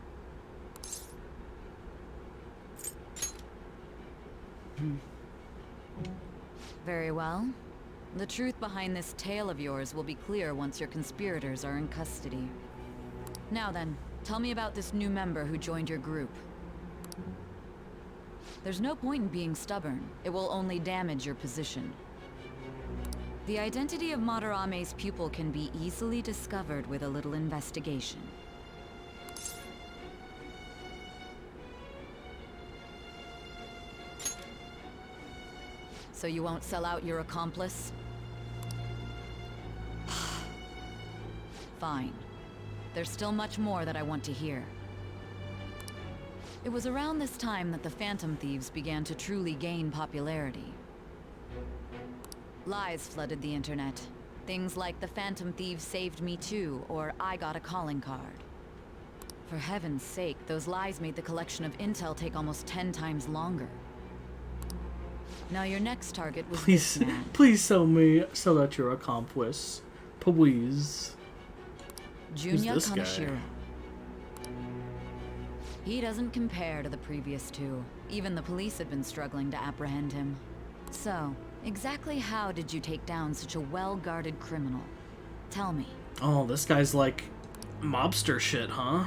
Very well. The truth behind this tale of yours will be clear once your conspirators are in custody. Now then, tell me about this new member who joined your group. There's no point in being stubborn. It will only damage your position. The identity of Madarame's pupil can be easily discovered with a little investigation. So you won't sell out your accomplice? Fine. There's still much more that I want to hear. It was around this time that the Phantom Thieves began to truly gain popularity. Lies flooded the internet. Things like the Phantom Thieves saved me too, or I got a calling card. For heaven's sake, those lies made the collection of intel take almost 10 times longer. Now your next target was this man. Please sell out your accomplice. Please. Junya Who's this guy? Kaneshiro. He doesn't compare to the previous two. Even the police had been struggling to apprehend him. So, exactly how did you take down such a well-guarded criminal? Tell me. Oh, this guy's like mobster shit, huh?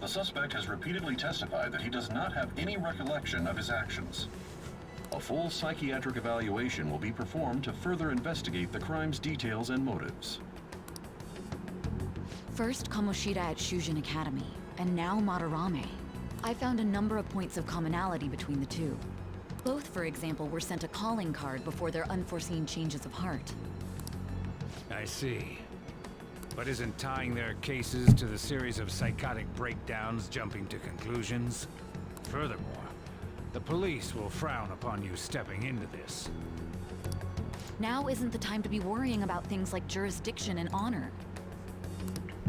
The suspect has repeatedly testified that he does not have any recollection of his actions. A full psychiatric evaluation will be performed to further investigate the crime's details and motives. First Kamoshida at Shujin Academy, and now Madarame. I found a number of points of commonality between the two. Both, for example, were sent a calling card before their unforeseen changes of heart. I see. But isn't tying their cases to the series of psychotic breakdowns jumping to conclusions? Furthermore, the police will frown upon you stepping into this. Now isn't the time to be worrying about things like jurisdiction and honor.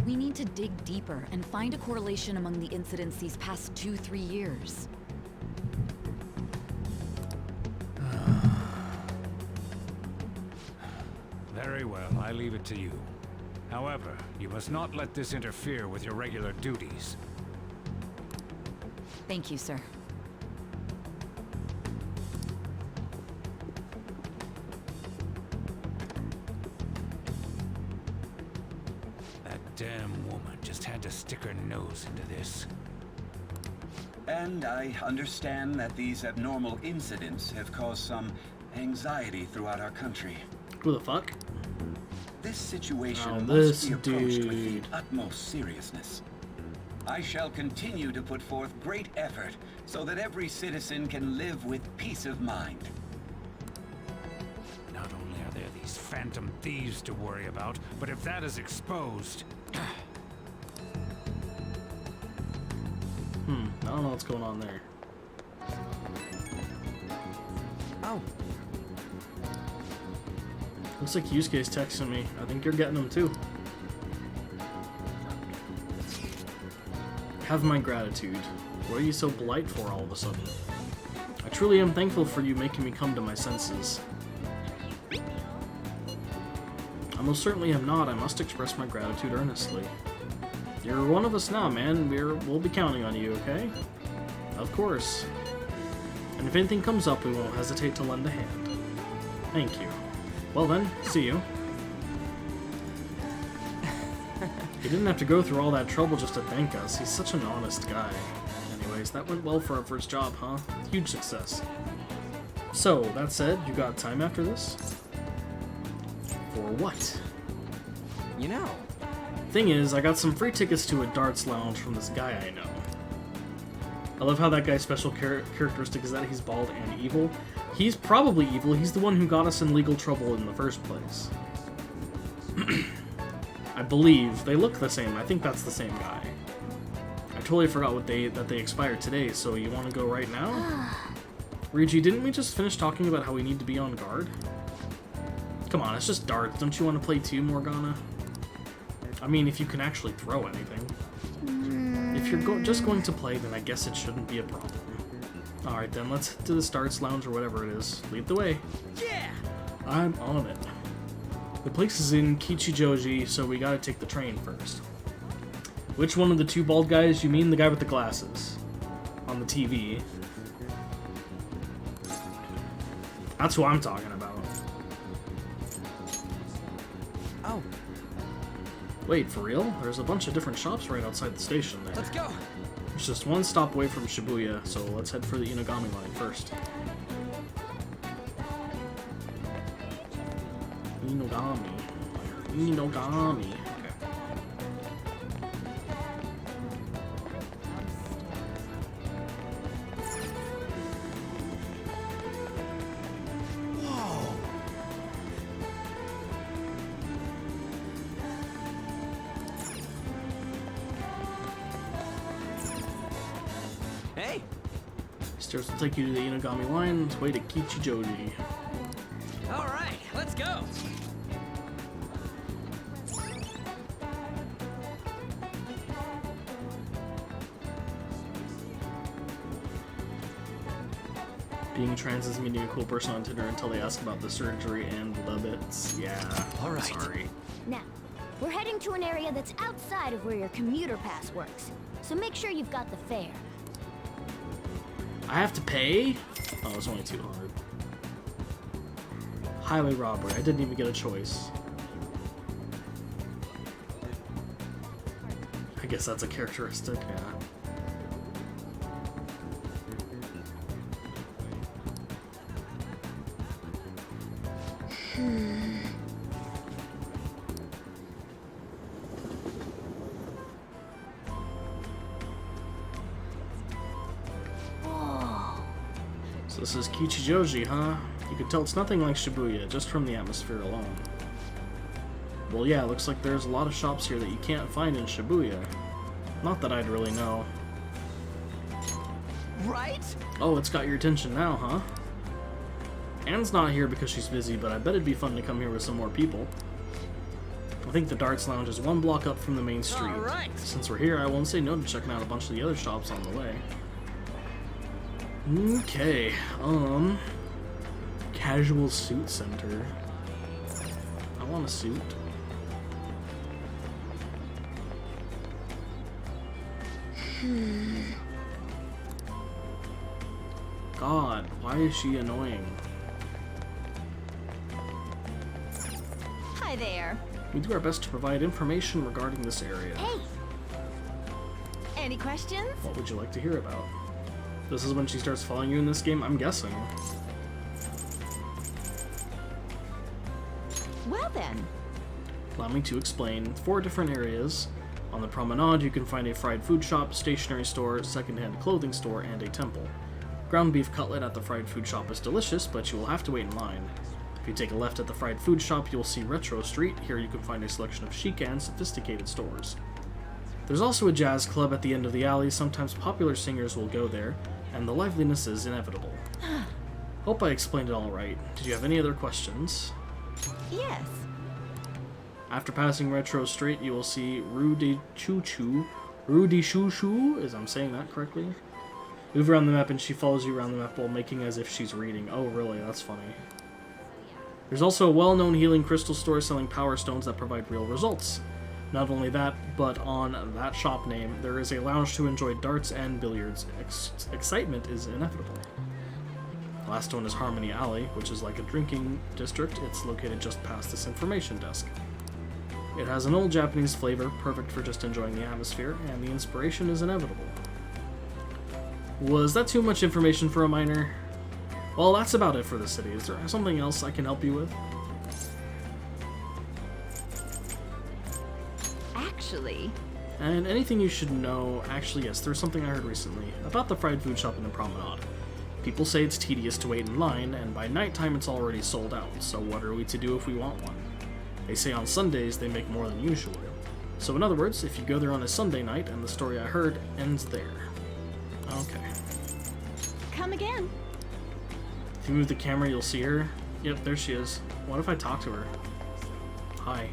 We need to dig deeper and find a correlation among the incidents these past 2-3 years. Very well, I leave it to you. However, you must not let this interfere with your regular duties. Thank you, sir. That damn woman just had to stick her nose into this. And I understand that these abnormal incidents have caused some anxiety throughout our country. Who the fuck? This situation this must be approached with dude. the utmost seriousness. I shall continue to put forth great effort so that every citizen can live with peace of mind. Not only are there these Phantom Thieves to worry about, but if that is exposed... I don't know what's going on there. Oh. Looks like Yusuke's texting me. I think you're getting them too. Have my gratitude. What are you so polite for all of a sudden? I truly am thankful for you making me come to my senses. I most certainly am not. I must express my gratitude earnestly. You're one of us now, man. We'll be counting on you, okay? Of course. And if anything comes up, we won't hesitate to lend a hand. Thank you. Well then, see you. He didn't have to go through all that trouble just to thank us. He's such an honest guy. Anyways, that went well for our first job, huh? Huge success. So, that said, you got time after this? For what? You know. Thing is, I got some free tickets to a darts lounge from this guy I know. I love how that guy's special characteristic is that he's bald and evil. He's probably evil. He's the one who got us in legal trouble in the first place. I believe. They look the same. I think that's the same guy. I totally forgot that they expired today, so you want to go right now? Ryuji, didn't we just finish talking about how we need to be on guard? Come on, it's just darts. Don't you want to play too, Morgana? I mean, if you can actually throw anything. If you're just going to play, then I guess it shouldn't be a problem. Alright then, let's head to the Darts Lounge or whatever it is. Lead the way. Yeah! I'm on it. The place is in Kichijoji, so we gotta take the train first. Which one of the two bald guys? You mean the guy with the glasses? On the TV. That's who I'm talking about. Oh. Wait, for real? There's a bunch of different shops right outside the station there. Let's go! There's just one stop away from Shibuya, so let's head for the Inagami line first. Inagami. Hey! Stairs will take you to the Inagami line. It's way to Kichijoji. Alright, let's go! Being trans isn't meeting a cool person on Tinder until they ask about the surgery and the bits. Yeah, Alright. Sorry. Now, we're heading to an area that's outside of where your commuter pass works. So make sure you've got the fare. I have to pay? Oh, it's only 200. Highway robbery. I didn't even get a choice. I guess that's a characteristic, yeah. So this is Kichijoji, huh? You can tell it's nothing like Shibuya, just from the atmosphere alone. Well, yeah, looks like there's a lot of shops here that you can't find in Shibuya. Not that I'd really know. Right? Oh, it's got your attention now, huh? Anne's not here because she's busy, but I bet it'd be fun to come here with some more people. I think the Darts Lounge is one block up from the main street. Alright. Since we're here, I won't say no to checking out a bunch of the other shops on the way. Okay, casual suit center. I want a suit. God, why is she annoying? Hi there. We do our best to provide information regarding this area. Hey! Any questions? What would you like to hear about? This is when she starts following you in this game, I'm guessing. Well then. Allow me to explain 4 different areas. On the promenade, you can find a fried food shop, stationery store, secondhand clothing store, and a temple. Ground beef cutlet at the fried food shop is delicious, but you will have to wait in line. If you take a left at the fried food shop, you'll see Retro Street. Here you can find a selection of chic and sophisticated stores. There's also a jazz club at the end of the alley. Sometimes popular singers will go there, and the liveliness is inevitable. Hope I explained it all right. Did you have any other questions? Yes. After passing Retro Street, you will see Rue de Chouchou, as I'm saying that correctly. Move around the map and she follows you around the map while making as if she's reading. Oh, really? That's funny. There's also a well-known healing crystal store selling power stones that provide real results. Not only that, but on that shop name, there is a lounge to enjoy darts and billiards. Excitement is inevitable. The last one is Harmony Alley, which is like a drinking district. It's located just past this information desk. It has an old Japanese flavor, perfect for just enjoying the atmosphere, and the inspiration is inevitable. Was that too much information for a minor? Well, that's about it for the city. Is there something else I can help you with? Actually. And anything you should know, actually yes, there's something I heard recently about the fried food shop in the promenade. People say it's tedious to wait in line, and by nighttime it's already sold out, so what are we to do if we want one? They say on Sundays they make more than usual. So in other words, if you go there on a Sunday night, and the story I heard ends there. Okay. Come again. If you move the camera, you'll see her. Yep, there she is. What if I talk to her? Hi.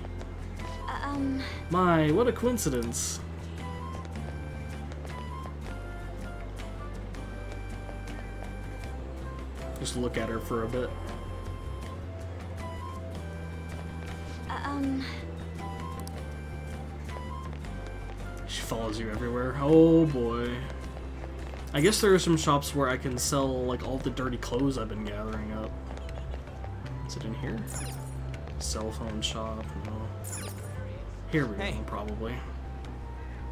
My, what a coincidence. Just look at her for a bit. She follows you everywhere. Oh boy. I guess there are some shops where I can sell like all the dirty clothes I've been gathering up. Is it in here? Cell phone shop, no. Here we go, probably.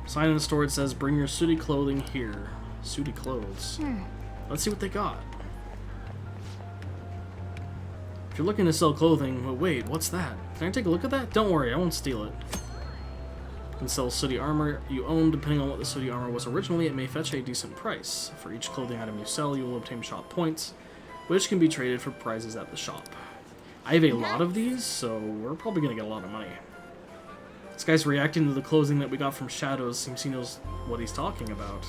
Sign in the store, it says, bring your sooty clothing here. Sooty clothes. Let's see what they got. If you're looking to sell clothing, well, wait, what's that? Can I take a look at that? Don't worry, I won't steal it. You can sell sooty armor you own. Depending on what the sooty armor was originally, it may fetch a decent price. For each clothing item you sell, you will obtain shop points, which can be traded for prizes at the shop. I have a lot of these, so we're probably going to get a lot of money. This guy's reacting to the clothing that we got from Shadows. Seems he knows what he's talking about.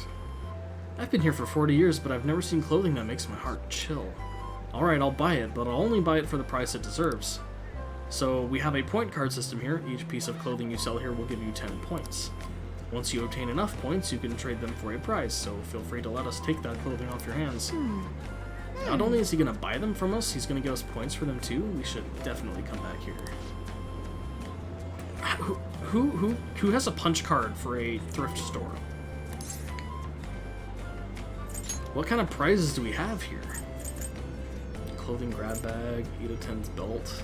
I've been here for 40 years, but I've never seen clothing that makes my heart chill. Alright, I'll buy it, but I'll only buy it for the price it deserves. So we have a point card system here. Each piece of clothing you sell here will give you 10 points. Once you obtain enough points, you can trade them for a prize, so feel free to let us take that clothing off your hands. Not only is he going to buy them from us, he's going to give us points for them too. We should definitely come back here. Who has a punch card for a thrift store? What kind of prizes do we have here? Clothing grab bag, 8 of 10's belt.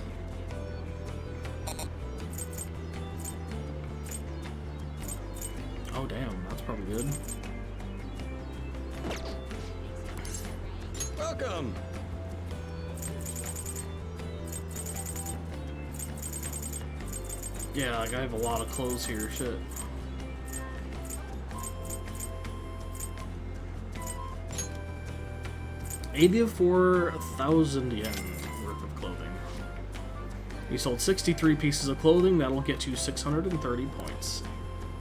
Oh damn, that's probably good. Welcome! Yeah, like I have a lot of clothes here, shit. $84,000 yen worth of clothing. You sold 63 pieces of clothing, that'll get you 630 points.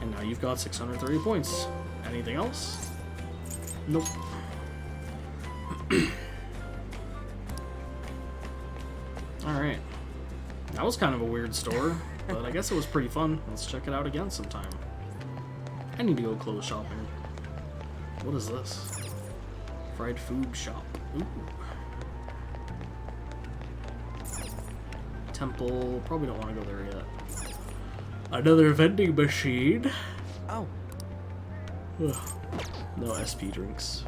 And now you've got 630 points. Anything else? Nope. Alright. That was kind of a weird store, but I guess it was pretty fun. Let's check it out again sometime. I need to go clothes shopping. What is this? Fried food shop. Ooh. Temple. Probably don't want to go there yet. Another vending machine. Oh. Ugh. No SP drinks.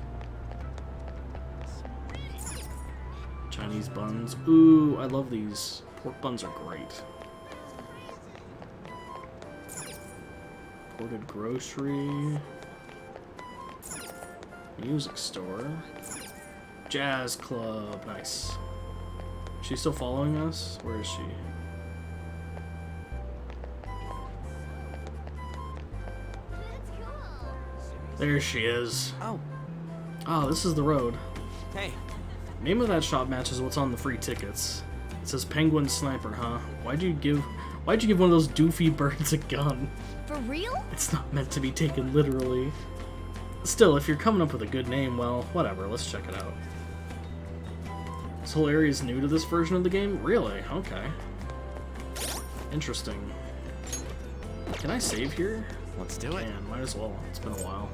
Chinese buns. Ooh, I love these. Pork buns are great. Ported grocery. Music store. Jazz club. Nice. She's still following us? Where is she? There she is. Oh. Oh, this is the road. Hey. Name of that shop matches what's on the free tickets. It says Penguin Sniper, huh? Why'd you give one of those doofy birds a gun? For real? It's not meant to be taken literally. Still, if you're coming up with a good name, well, whatever, let's check it out. This whole area is new to this version of the game? Really? Okay. Interesting. Can I save here? Let's do it. Man, might as well. It's been a while.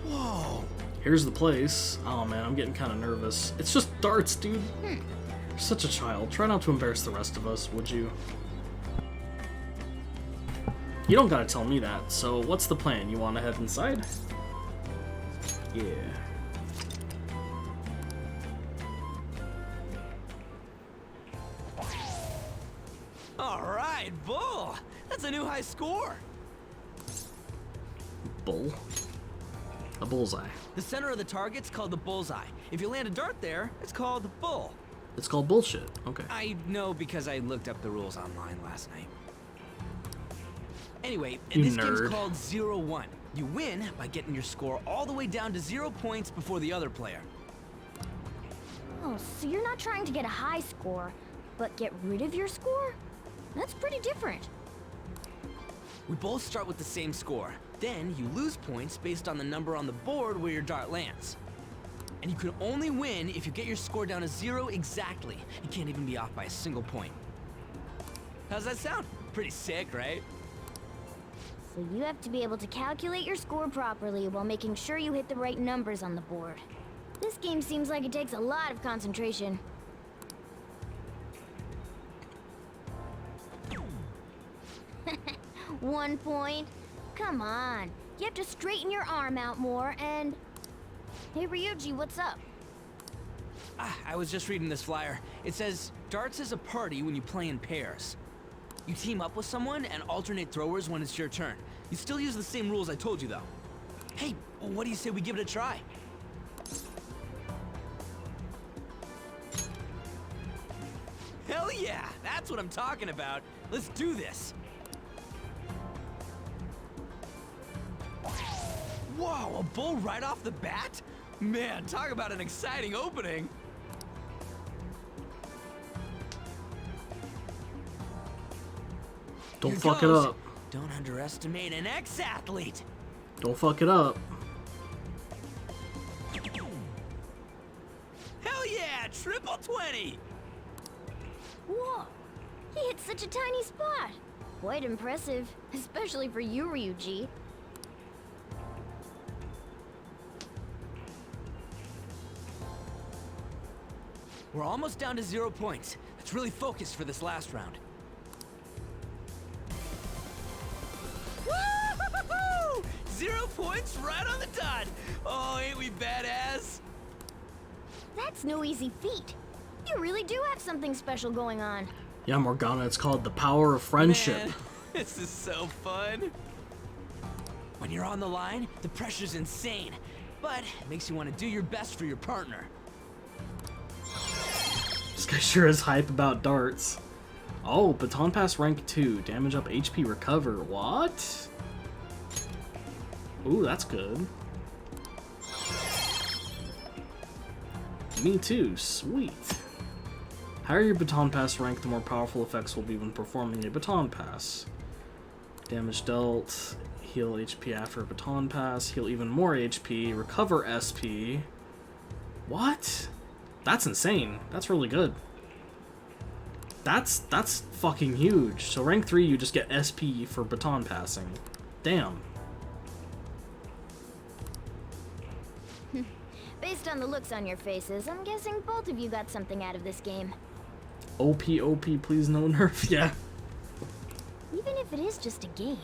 Whoa. Here's the place. Oh man, I'm getting kind of nervous. It's just darts, dude. You're such a child. Try not to embarrass the rest of us, would you? You don't gotta tell me that. So what's the plan? You want to head inside? Yeah. Alright, Bull! That's a new high score! Bull? A bullseye. The center of the target's called the bullseye. If you land a dart there, it's called Bull. It's called bullshit. Okay. I know because I looked up the rules online last night. Anyway, You this nerd. game's called 0-1. You win by getting your score all the way down to 0 points before the other player. Oh, so you're not trying to get a high score, but get rid of your score? That's pretty different. We both start with the same score. Then you lose points based on the number on the board where your dart lands. And you can only win if you get your score down to 0 exactly. You can't even be off by a single point. How's that sound? Pretty sick, right? So you have to be able to calculate your score properly while making sure you hit the right numbers on the board. This game seems like it takes a lot of concentration. One point? Come on. You have to straighten your arm out more and... Hey Ryuji, what's up? I was just reading this flyer. It says, darts is a party when you play in pairs. You team up with someone and alternate throwers when it's your turn. You still use the same rules I told you, though. Hey, what do you say we give it a try? Hell yeah! That's what I'm talking about. Let's do this. Whoa, a bull right off the bat? Man, talk about an exciting opening. Don't fuck it up. Don't underestimate an ex-athlete. Don't fuck it up. Hell yeah, triple 20. Whoa! He hit such a tiny spot. Quite impressive, especially for you, Ryuji. We're almost down to 0 points. Let's really focus for this last round. Woo-hoo-hoo-hoo! 0 points right on the dot. Oh, ain't we badass? That's no easy feat. You really do have something special going on. Yeah, Morgana, it's called the power of friendship. Man, this is so fun. When you're on the line, the pressure's insane, but it makes you want to do your best for your partner. This guy sure is hype about darts. Oh, Baton Pass rank 2. Damage up, HP recover. What? Ooh, that's good. Me too. Sweet. Higher your Baton Pass rank, the more powerful effects will be when performing a Baton Pass. Damage dealt. Heal HP after a Baton Pass. Heal even more HP. Recover SP. What? That's insane. That's really good. That's fucking huge. So rank 3, you just get SP for baton passing. Damn. Based on the looks on your faces, I'm guessing both of you got something out of this game. OP, please no nerf. Yeah. Even if it is just a game,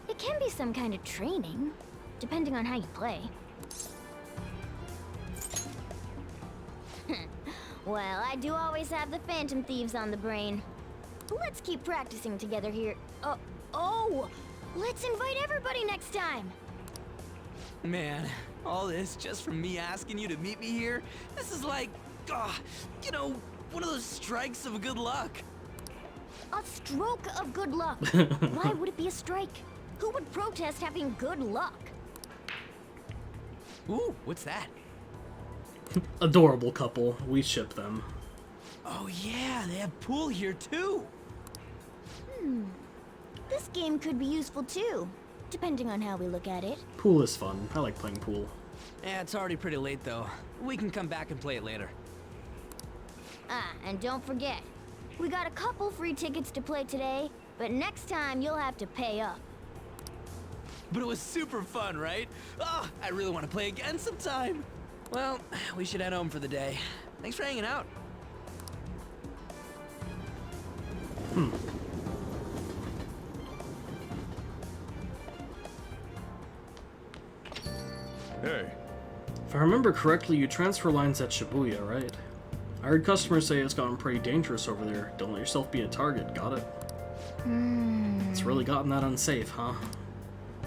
it can be some kind of training, depending on how you play. Well, I do always have the Phantom Thieves on the brain. Let's keep practicing together here. Oh! Let's invite everybody next time! Man, all this just from me asking you to meet me here? This is like, you know, one of those strikes of good luck. A stroke of good luck. Why would it be a strike? Who would protest having good luck? Ooh, what's that? Adorable couple. We ship them. Oh yeah, they have pool here too. This game could be useful too, depending on how we look at it. Pool is fun. I like playing pool. Yeah, it's already pretty late though. We can come back and play it later. Ah, and don't forget, we got a couple free tickets to play today, but next time you'll have to pay up. But it was super fun, right? Oh, I really want to play again sometime. Well, we should head home for the day. Thanks for hanging out. Hey. If I remember correctly, you transfer lines at Shibuya, right? I heard customers say it's gotten pretty dangerous over there. Don't let yourself be a target, got it? It's really gotten that unsafe, huh?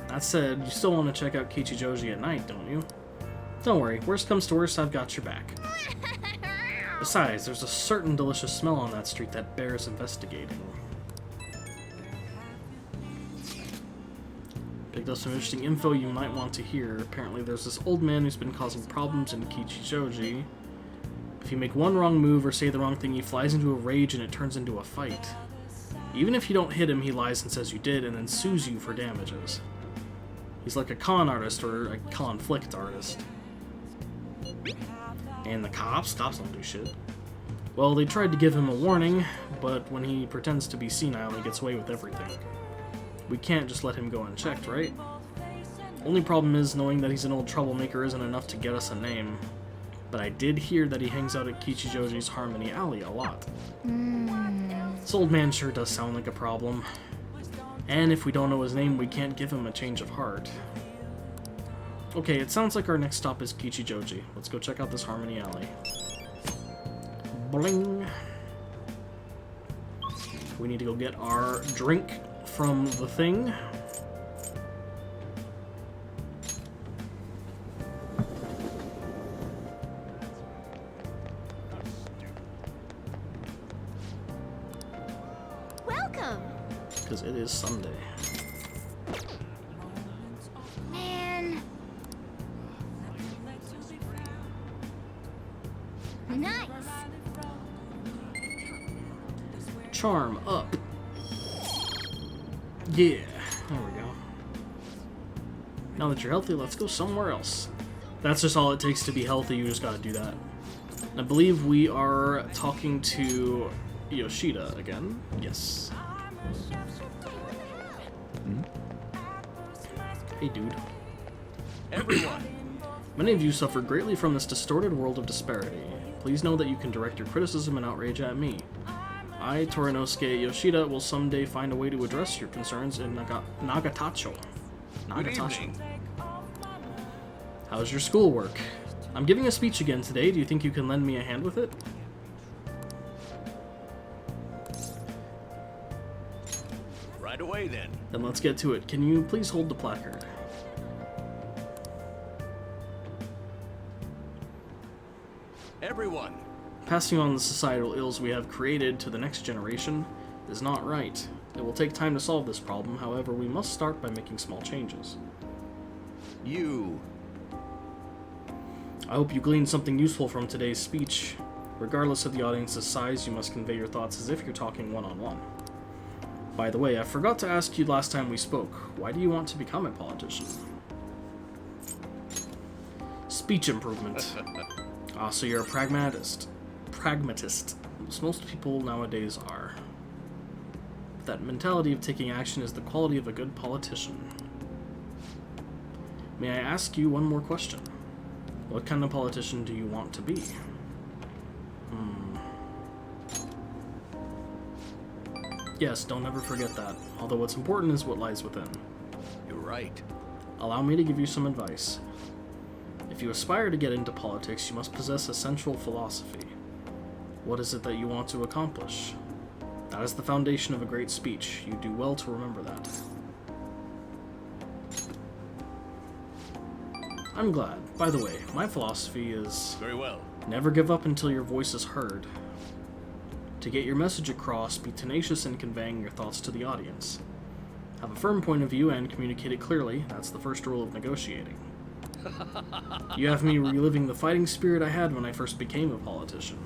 That said, you still want to check out Kichijoji at night, don't you? Don't worry, worst comes to worst, I've got your back. Besides, there's a certain delicious smell on that street that bears investigating. Picked up some interesting info you might want to hear. Apparently there's this old man who's been causing problems in Kichijoji. If you make one wrong move or say the wrong thing, he flies into a rage and it turns into a fight. Even if you don't hit him, he lies and says you did and then sues you for damages. He's like a con artist or a conflict artist. And the cops don't do shit. Well, they tried to give him a warning, but when he pretends to be senile, he gets away with everything. We can't just let him go unchecked, right? Only problem is, knowing that he's an old troublemaker isn't enough to get us a name. But I did hear that he hangs out at Kichijoji's Harmony Alley a lot. This old man sure does sound like a problem. And if we don't know his name, we can't give him a change of heart. Okay, it sounds like our next stop is Kichijoji. Let's go check out this Harmony Alley. Bling! We need to go get our drink from the thing. Welcome! Because it is Sunday. Man. Nice! Charm up. Yeah, there we go. Now that you're healthy, let's go somewhere else. That's just all it takes to be healthy, you just gotta do that. I believe we are talking to Yoshida again. Yes. Hey, dude. Everyone! Many of you suffer greatly from this distorted world of disparity. Please know that you can direct your criticism and outrage at me. I, Torinosuke Yoshida, will someday find a way to address your concerns in Nagatacho. Nagatacho. How's your schoolwork? I'm giving a speech again today. Do you think you can lend me a hand with it? Right away, then. Then let's get to it. Can you please hold the placard? Everyone! Passing on the societal ills we have created to the next generation is not right. It will take time to solve this problem, however, we must start by making small changes. You. I hope you gleaned something useful from today's speech. Regardless of the audience's size, you must convey your thoughts as if you're talking one-on-one. By the way, I forgot to ask you last time we spoke, why do you want to become a politician? Speech improvement. Ah, so you're a pragmatist. Most people nowadays are. That mentality of taking action is the quality of a good politician. May I ask you one more question? What kind of politician do you want to be? Yes, don't ever forget that. Although what's important is what lies within. You're right. Allow me to give you some advice. If you aspire to get into politics, you must possess a central philosophy. What is it that you want to accomplish? That is the foundation of a great speech. You do well to remember that. I'm glad. By the way, my philosophy is... Very well. Never give up until your voice is heard. To get your message across, be tenacious in conveying your thoughts to the audience. Have a firm point of view and communicate it clearly. That's the first rule of negotiating. You have me reliving the fighting spirit I had when I first became a politician.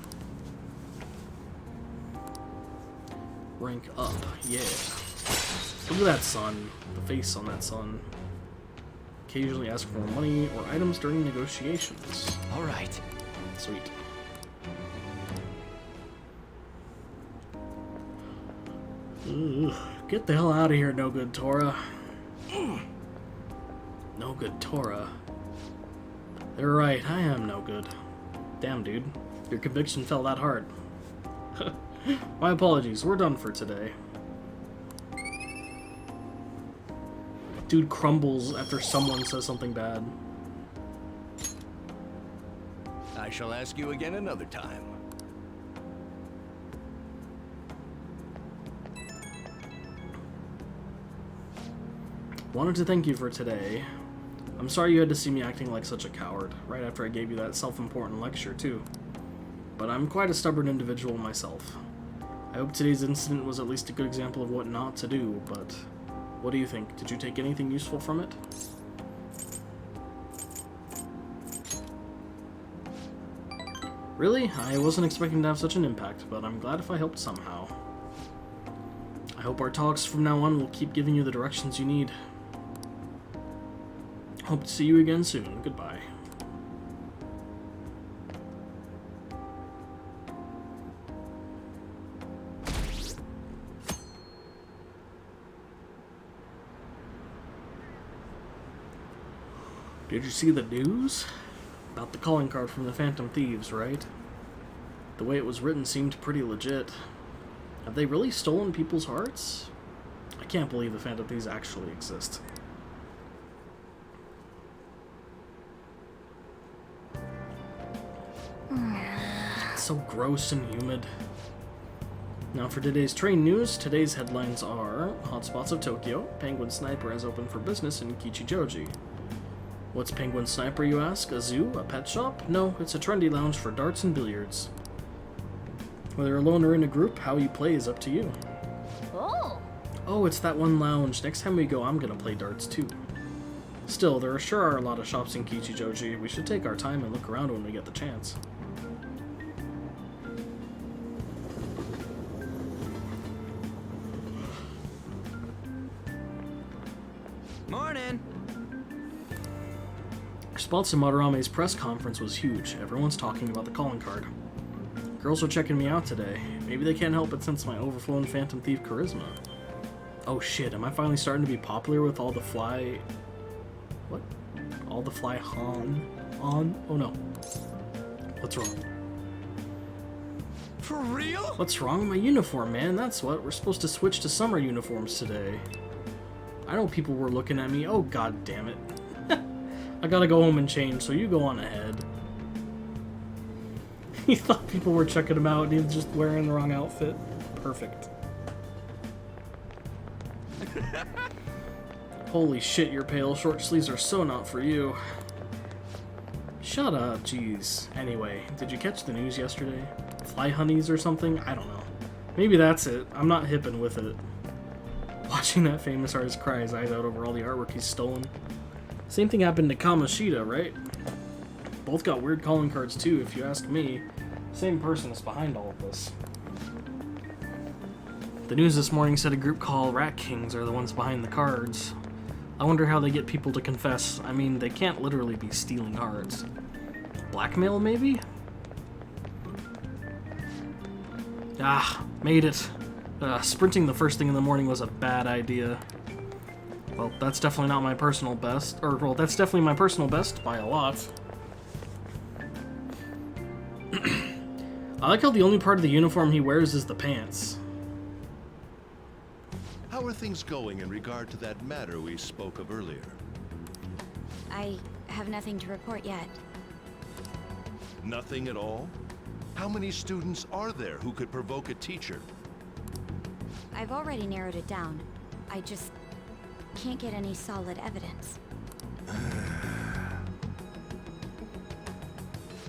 Rank up, yeah. Look at that sun. The face on that sun. Occasionally ask for more money or items during negotiations. Alright. Sweet. Ugh, get the hell out of here, no good Tora. No good Tora. They're right, I am no good. Damn, dude. Your conviction fell that hard. My apologies, we're done for today. Dude crumbles after someone says something bad. I shall ask you again another time. Wanted to thank you for today. I'm sorry you had to see me acting like such a coward, right after I gave you that self-important lecture, too. But I'm quite a stubborn individual myself. I hope today's incident was at least a good example of what not to do, but what do you think? Did you take anything useful from it? Really? I wasn't expecting to have such an impact, but I'm glad if I helped somehow. I hope our talks from now on will keep giving you the directions you need. Hope to see you again soon. Goodbye. Did you see the news? About the calling card from the Phantom Thieves, right? The way it was written seemed pretty legit. Have they really stolen people's hearts? I can't believe the Phantom Thieves actually exist. It's so gross and humid. Now for today's train news, today's headlines are Hotspots of Tokyo, Penguin Sniper has opened for business in Kichijoji. What's Penguin Sniper, you ask? A zoo? A pet shop? No, it's a trendy lounge for darts and billiards. Whether alone or in a group, how you play is up to you. Oh, it's that one lounge. Next time we go, I'm gonna play darts too. Still, there sure are a lot of shops in Kichijoji. We should take our time and look around when we get the chance. Morning! Response to Madarame's press conference was huge. Everyone's talking about the calling card. Girls are checking me out today. Maybe they can't help but sense my overflowing Phantom Thief charisma. Oh shit, am I finally starting to be popular with all the fly... What? All the fly on? Oh no. What's wrong? For real? What's wrong with my uniform, man? That's what. We're supposed to switch to summer uniforms today. I know people were looking at me. Oh god damn it. I gotta go home and change, so you go on ahead. He thought people were checking him out and he was just wearing the wrong outfit. Perfect. Holy shit, your pale short sleeves are so not for you. Shut up, jeez. Anyway, did you catch the news yesterday? Fly honeys or something? I don't know. Maybe that's it. I'm not hippin' with it. Watching that famous artist cry his eyes out over all the artwork he's stolen. Same thing happened to Kamoshida, right? Both got weird calling cards too, if you ask me. Same person is behind all of this. The news this morning said a group called Rat Kings are the ones behind the cards. I wonder how they get people to confess. I mean, they can't literally be stealing hearts. Blackmail, maybe? Ah, made it. Sprinting the first thing in the morning was a bad idea. Well, that's definitely not my personal best. Or, well, that's definitely my personal best by a lot. I like how the only part of the uniform he wears is the pants. How are things going in regard to that matter we spoke of earlier? I have nothing to report yet. Nothing at all? How many students are there who could provoke a teacher? I've already narrowed it down. I just can't get any solid evidence.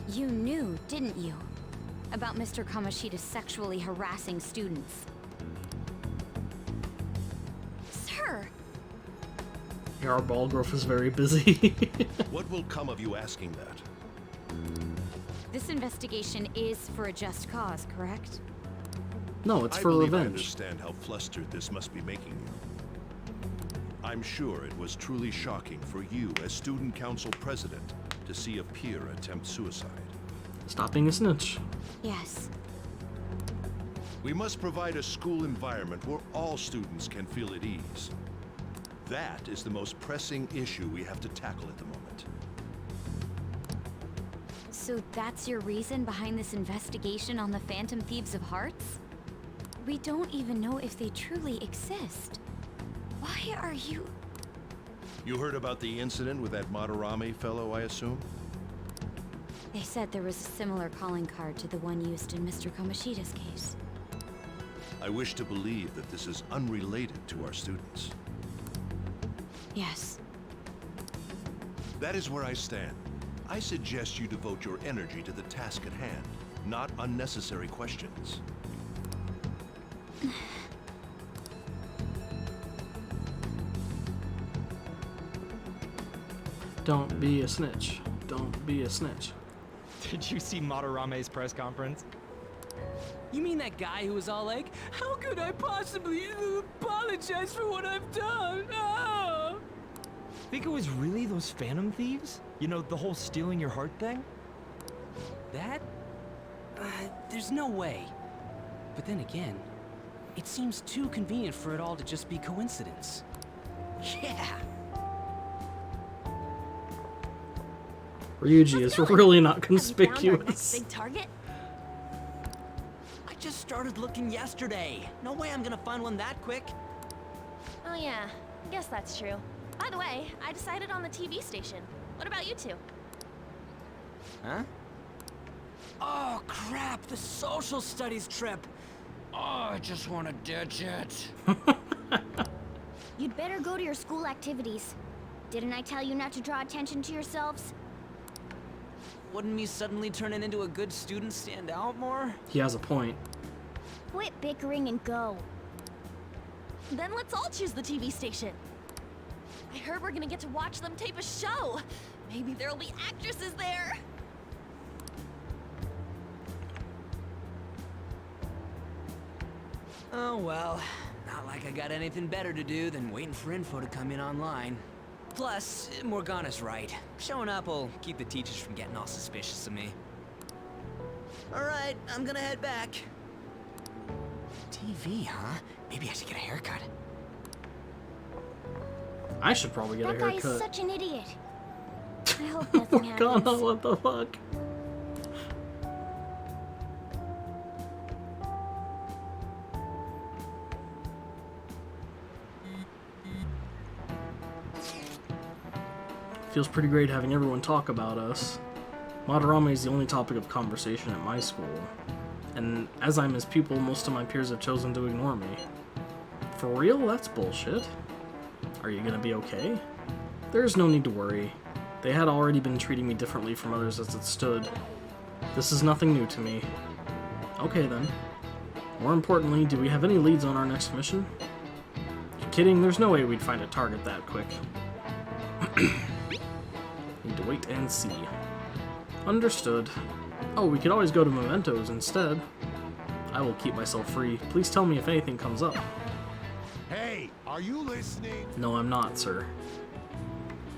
You knew, didn't you? About Mr. Kamoshida sexually harassing students. Sir! Yeah, our Balgrove is very busy. What will come of you asking that? This investigation is for a just cause, correct? No, it's for I believe revenge. I understand how flustered this must be making you. I'm sure it was truly shocking for you as student council president to see a peer attempt suicide. Stop being a snitch. Yes. We must provide a school environment where all students can feel at ease. That is the most pressing issue we have to tackle at the moment. So that's your reason behind this investigation on the Phantom Thieves of Hearts? We don't even know if they truly exist. Why are you... You heard about the incident with that Madarame fellow, I assume? They said there was a similar calling card to the one used in Mr. Kamoshida's case. I wish to believe that this is unrelated to our students. Yes. That is where I stand. I suggest you devote your energy to the task at hand, not unnecessary questions. Don't be a snitch. Don't be a snitch. Did you see Madarame's press conference? You mean that guy who was all like, how could I possibly apologize for what I've done? Ah! Think it was really those Phantom Thieves? You know, the whole stealing your heart thing? That? There's no way. But then again, it seems too convenient for it all to just be coincidence. Yeah. Ryuji is really not Have you found our next conspicuous. big target? I just started looking yesterday. No way I'm gonna find one that quick. Oh yeah, I guess that's true. By the way, I decided on the TV station. What about you two? Huh? Oh crap, the social studies trip. Oh, I just want to ditch it. You'd better go to your school activities. Didn't I tell you not to draw attention to yourselves? Wouldn't me suddenly turning into a good student stand out more? He has a point. Quit bickering and go. Then let's all choose the TV station. I heard we're gonna get to watch them tape a show. Maybe there'll be actresses there. Oh well, not like I got anything better to do than waiting for info to come in online. Plus, Morgana's right. Showing up will keep the teachers from getting all suspicious of me. Alright, I'm gonna head back. TV, huh? Maybe I should get a haircut. I should probably get That a guy haircut. is such an idiot. I hope nothing Morgana, happens. what the fuck? Feels pretty great having everyone talk about us. Madarame is the only topic of conversation at my school, and as I'm his pupil, most of my peers have chosen to ignore me. For real? That's bullshit. Are you gonna be okay? There's no need to worry. They had already been treating me differently from others as it stood. This is nothing new to me. Okay then. More importantly, do we have any leads on our next mission? You're kidding? There's no way we'd find a target that quick. Need to wait and see. Understood. Oh, we could always go to Mementos instead. I will keep myself free. Please tell me if anything comes up. Hey, are you listening? No, I'm not, sir.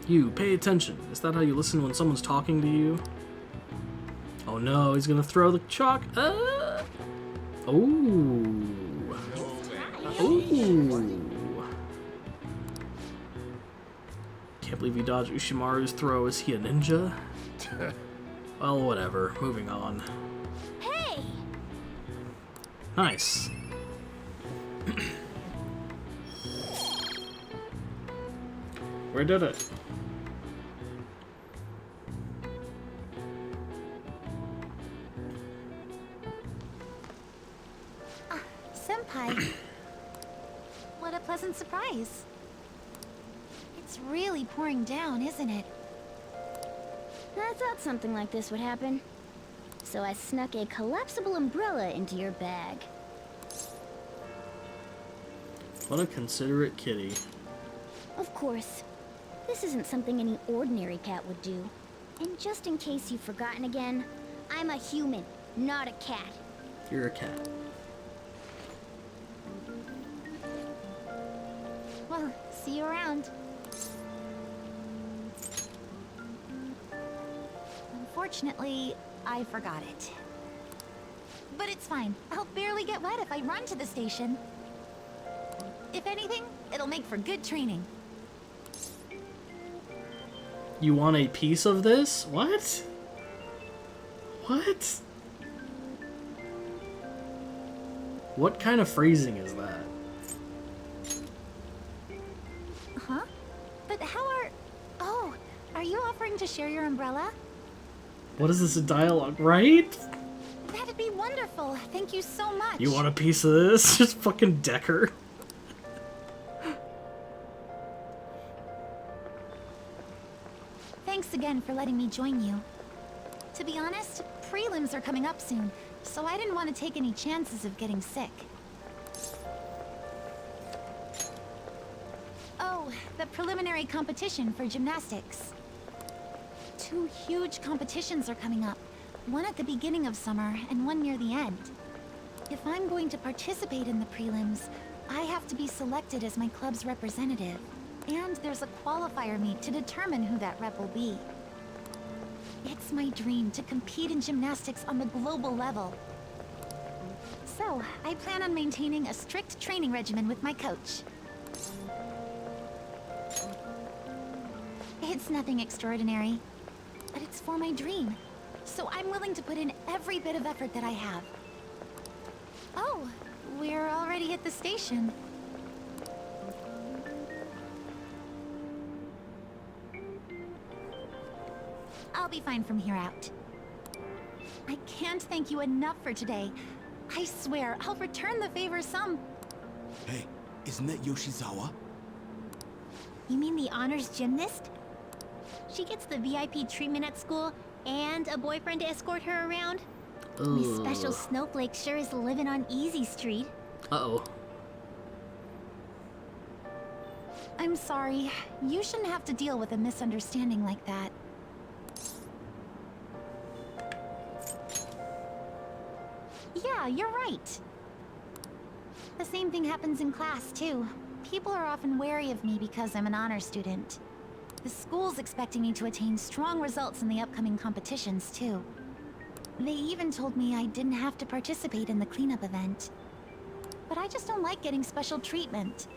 You, pay attention. Is that how you listen when someone's talking to you? Oh no, he's gonna throw the chalk. Ooh. Ooh. Can't believe he dodged Ushimaru's throw. Is he a ninja? Well, whatever. Moving on. Hey! Nice. We did it. Senpai. What a pleasant surprise. It's really pouring down, isn't it? I thought something like this would happen. So I snuck a collapsible umbrella into your bag. What a considerate kitty. Of course. This isn't something any ordinary cat would do. And just in case you've forgotten again, I'm a human, not a cat. You're a cat. Well, see you around. Unfortunately, I forgot it. But it's fine. I'll barely get wet if I run to the station. If anything, it'll make for good training. You want a piece of this? What? What? What kind of phrasing is that? Huh? But how are... Oh, are you offering to share your umbrella? What is this, a dialogue, right? That'd be wonderful. Thank you so much. You want a piece of this? Just fucking Decker. Thanks again for letting me join you. To be honest, prelims are coming up soon, so I didn't want to take any chances of getting sick. Oh, the preliminary competition for gymnastics. 2 huge competitions are coming up, one at the beginning of summer and one near the end. If I'm going to participate in the prelims, I have to be selected as my club's representative. And there's a qualifier meet to determine who that rep will be. It's my dream to compete in gymnastics on the global level. So, I plan on maintaining a strict training regimen with my coach. It's nothing extraordinary, but it's it's for my dream. So I'm willing to put in every bit of effort that I have. Oh, we're already at the station. I'll be fine from here out. I can't thank you enough for today. I swear, I'll return the favor some... Hey, isn't that Yoshizawa? You mean the honors gymnast? She gets the VIP treatment at school and a boyfriend to escort her around? Miss Special Snowflake sure is living on Easy Street. Uh-oh. I'm sorry. You shouldn't have to deal with a misunderstanding like that. Yeah, you're right. The same thing happens in class, too. People are often wary of me because I'm an honor student. The school's expecting me to attain strong results in the upcoming competitions, too. They even told me I didn't have to participate in the cleanup event. But I just don't like getting special treatment.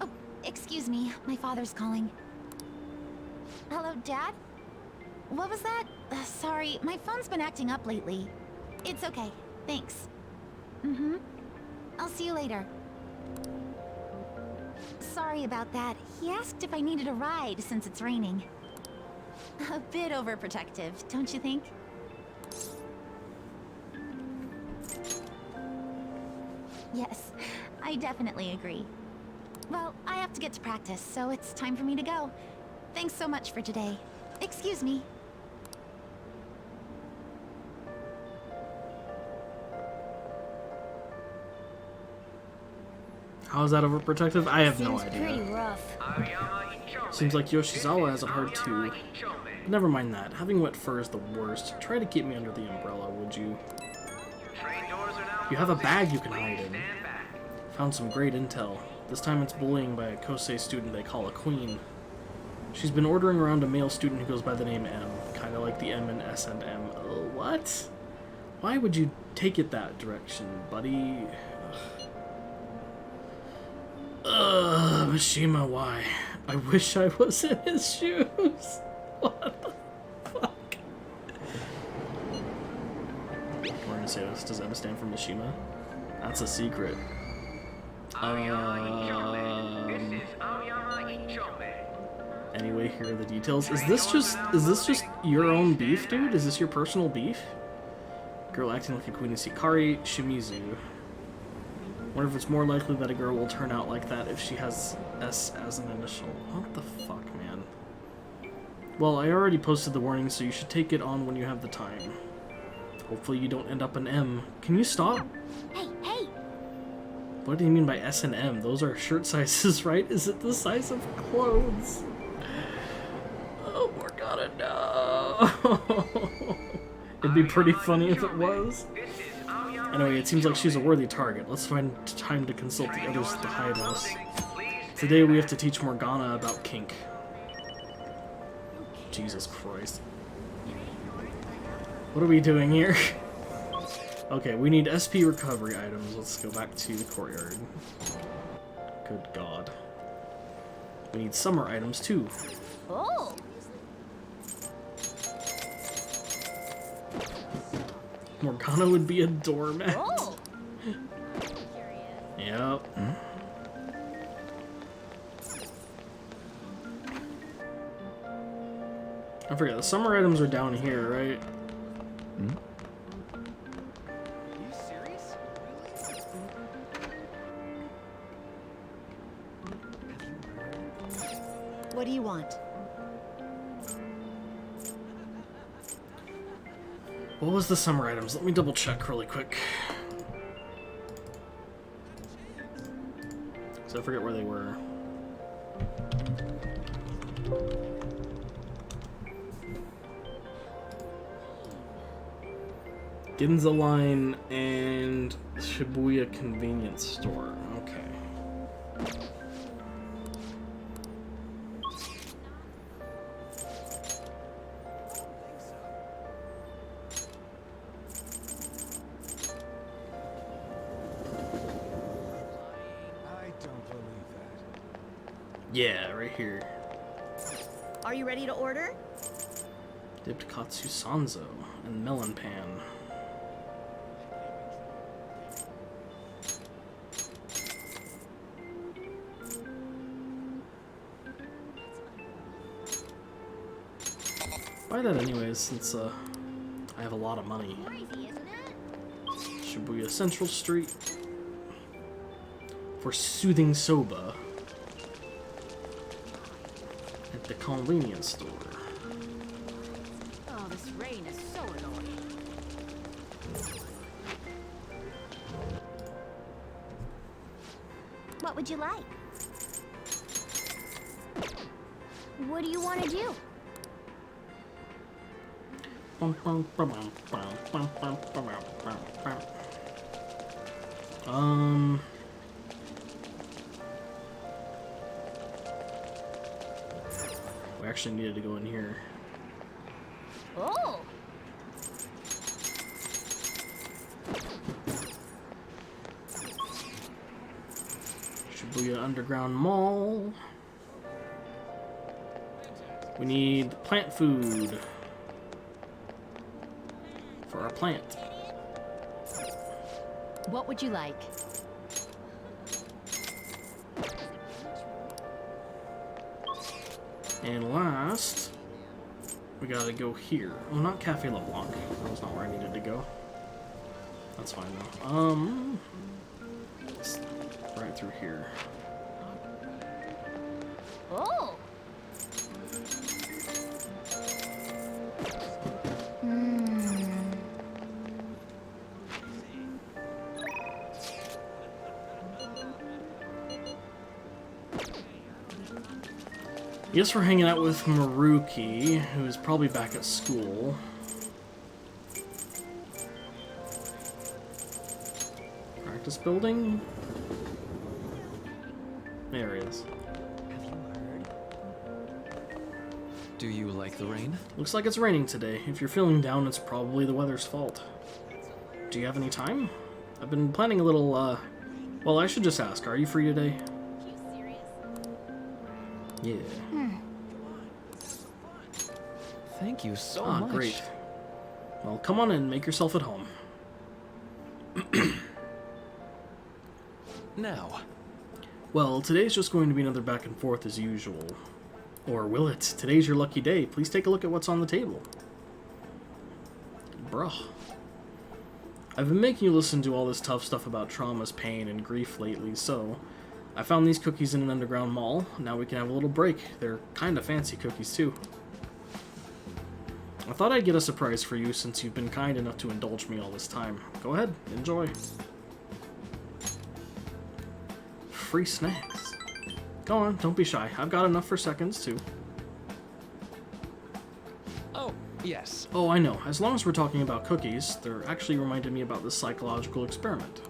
Oh, excuse me. My father's calling. Hello, Dad? What was that? Sorry, my phone's been acting up lately. It's okay. Thanks. Mm-hmm. I'll see you later. Sorry about that. He asked if I needed a ride since it's raining. A bit overprotective, don't you think? Yes, I definitely agree. Well, I have to get to practice, so it's time for me to go. Thanks so much for today. Excuse me. How is that overprotective? I have no Seems pretty idea. rough. Seems like Yoshizawa has it hard too. But never mind that. Having wet fur is the worst. Try to keep me under the umbrella, would you? You have a bag you can hide in. Found some great intel. This time it's bullying by a Kosei student they call a queen. She's been ordering around a male student who goes by the name M. Kinda like the M in S&M. What? Why would you take it that direction, buddy? Mishima, why? I wish I was in his shoes. What the fuck? We're gonna say this. Does M stand for Mishima? That's a secret. Anyway, here are the details. Is this just your own beef, dude? Is this your personal beef? Girl acting like a queen is Hikari Shimizu. Wonder if it's more likely that a girl will turn out like that if she has S as an initial. What the fuck, man? Well, I already posted the warning, so you should take it on when you have the time. Hopefully you don't end up an M. Can you stop? Hey, hey! What do you mean by S and M? Those are shirt sizes, right? Is it the size of clothes? Oh, Morgana, no! It'd be pretty funny if it was. Anyway, it seems like she's a worthy target. Let's find time to consult the others to hide us. Today we have to teach Morgana about kink. Jesus Christ. What are we doing here? Okay, we need SP recovery items. Let's go back to the courtyard. Good God. We need summer items too. Oh! Morgana would be a doormat. Oh! Yep. I forget, the summer items are down here, right? What do you want? What was the summer items? Let me double check really quick. So I forget where they were. Ginza Line and Shibuya Convenience Store. Okay. Yeah, right here. Are you ready to order? Dipped katsu sanzo and melon pan. Buy that anyways, since I have a lot of money. Shibuya Central Street for soothing soba at the convenience store. Oh, this rain is so annoying. What would you like? What do you want to do? We actually needed to go in here. Oh! Shibuya Underground Mall. We need plant food for our plant. What would you like? And last, we gotta go here. Oh, not Cafe LeBlanc. That was not where I needed to go. That's fine though. It's right through here. Oh! Yes, we're hanging out with Maruki, who is probably back at school. Practice building? There he is. Do you like the rain? Looks like it's raining today. If you're feeling down, it's probably the weather's fault. Do you have any time? I've been planning a little, well, I should just ask, are you free today? Yeah. Thank you so much. Great. Well, come on in, make yourself at home. Now. Well, today's just going to be another back and forth as usual. Or will it? Today's your lucky day. Please take a look at what's on the table. Bruh. I've been making you listen to all this tough stuff about traumas, pain, and grief lately, so I found these cookies in an underground mall. Now we can have a little break. They're kind of fancy cookies, too. I thought I'd get a surprise for you since you've been kind enough to indulge me all this time. Go ahead, enjoy. Free snacks. Go on, don't be shy. I've got enough for seconds, too. Oh, yes. Oh, I know. As long as we're talking about cookies, they're actually reminded me about this psychological experiment.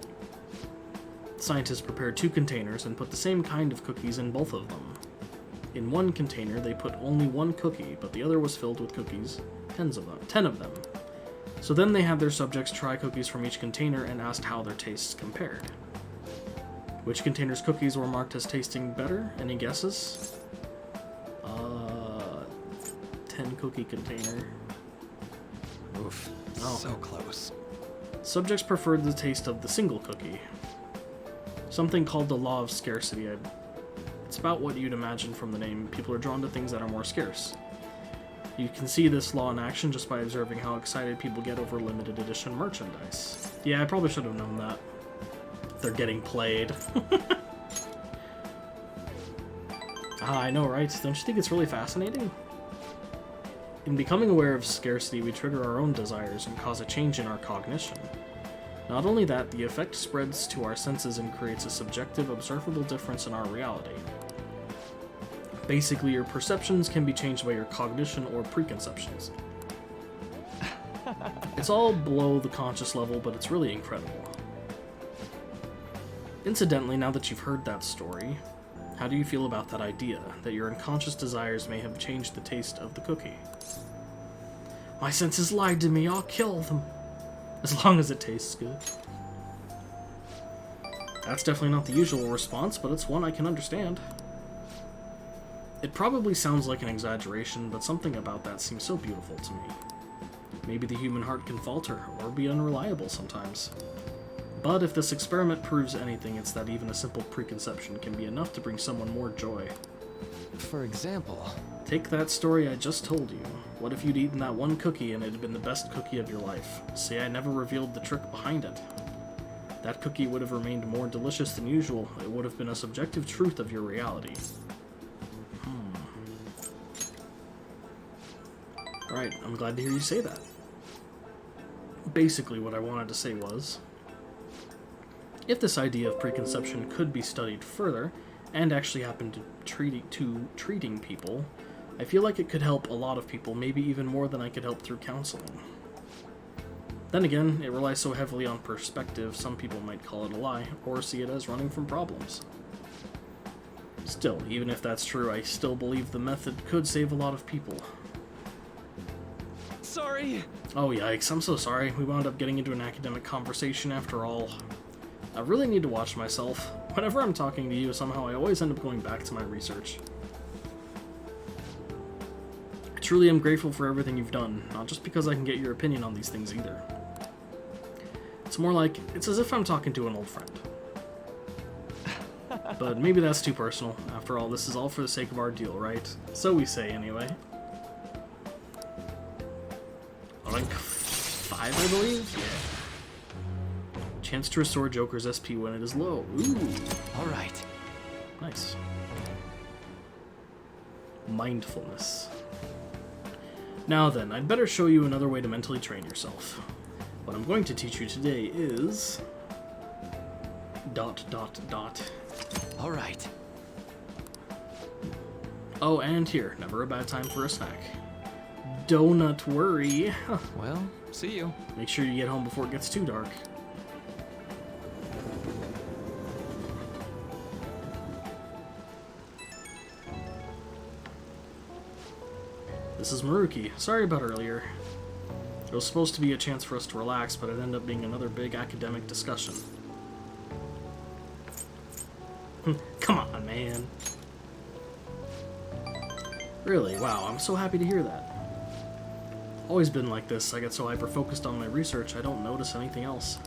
Scientists prepared 2 containers and put the same kind of cookies in both of them. In one container, they put only 1 cookie, but the other was filled with cookies, 10 of them. So then they had their subjects try cookies from each container and asked how their tastes compared. Which container's cookies were marked as tasting better? Any guesses? 10 cookie container. Oof, oh. So close. Subjects preferred the taste of the single cookie. Something called the law of scarcity. It's about what you'd imagine from the name. People are drawn to things that are more scarce. You can see this law in action just by observing how excited people get over limited edition merchandise. Yeah, I probably should have known that. They're getting played. I know, right? Don't you think it's really fascinating? In becoming aware of scarcity, we trigger our own desires and cause a change in our cognition. Not only that, the effect spreads to our senses and creates a subjective, observable difference in our reality. Basically, your perceptions can be changed by your cognition or preconceptions. It's all below the conscious level, but it's really incredible. Incidentally, now that you've heard that story, how do you feel about that idea, that your unconscious desires may have changed the taste of the cookie? My senses lied to me, I'll kill them. As long as it tastes good. That's definitely not the usual response, but it's one I can understand. It probably sounds like an exaggeration, but something about that seems so beautiful to me. Maybe the human heart can falter, or be unreliable sometimes. But if this experiment proves anything, it's that even a simple preconception can be enough to bring someone more joy. For example... Take that story I just told you. What if you'd eaten that one cookie and it had been the best cookie of your life? Say I never revealed the trick behind it. That cookie would have remained more delicious than usual. It would have been a subjective truth of your reality. Right, I'm glad to hear you say that. Basically, what I wanted to say was, if this idea of preconception could be studied further, and actually happen to treating people, I feel like it could help a lot of people, maybe even more than I could help through counseling. Then again, it relies so heavily on perspective, some people might call it a lie, or see it as running from problems. Still, even if that's true, I still believe the method could save a lot of people. Sorry! Oh yikes, I'm so sorry. We wound up getting into an academic conversation after all. I really need to watch myself. Whenever I'm talking to you, somehow I always end up going back to my research. I truly am grateful for everything you've done, not just because I can get your opinion on these things either. It's more like, it's as if I'm talking to an old friend. But maybe that's too personal. After all, this is all for the sake of our deal, right? So we say, anyway. Rank 5, I believe? Yeah. Chance to restore Joker's SP when it is low. Ooh. Alright. Nice. Mindfulness. Now then, I'd better show you another way to mentally train yourself. What I'm going to teach you today is... ... Alright. Oh, and here, never a bad time for a snack. Donut worry. Huh. Well, see you. Make sure you get home before it gets too dark. This is Maruki. Sorry about earlier. It was supposed to be a chance for us to relax, but it ended up being another big academic discussion. Come on, man. Really? Wow, I'm so happy to hear that. Always been like this. I get so hyper-focused on my research, I don't notice anything else.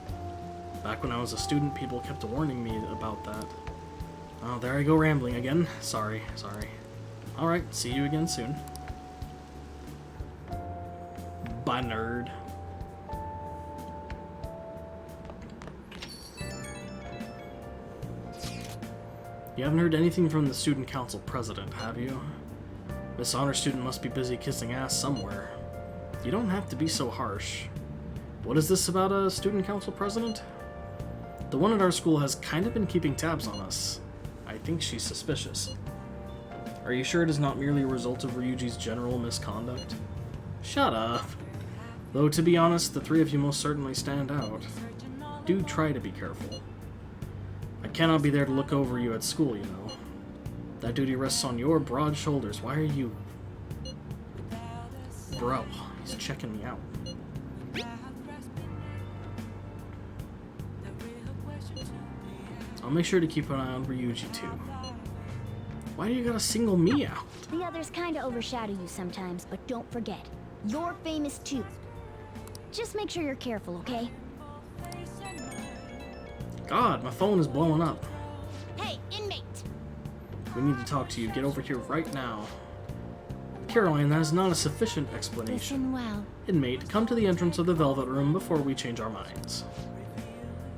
Back when I was a student, people kept warning me about that. Oh, there I go rambling again. Sorry. Alright, see you again soon. Bye, nerd. You haven't heard anything from the student council president, have you? This honor student must be busy kissing ass somewhere. You don't have to be so harsh. What is this about a student council president? The one at our school has kind of been keeping tabs on us. I think she's suspicious. Are you sure it is not merely a result of Ryuji's general misconduct? Shut up. Though, to be honest, the three of you most certainly stand out. Do try to be careful. I cannot be there to look over you at school, you know. That duty rests on your broad shoulders. Why are you... Bro, he's checking me out. I'll make sure to keep an eye on Ryuji, too. Why do you gotta single me out? The others kinda overshadow you sometimes, but don't forget, you're famous too. Just make sure you're careful, okay? God, my phone is blowing up. Hey, inmate! We need to talk to you. Get over here right now. Caroline, that is not a sufficient explanation. Listen well. Inmate, come to the entrance of the Velvet Room before we change our minds.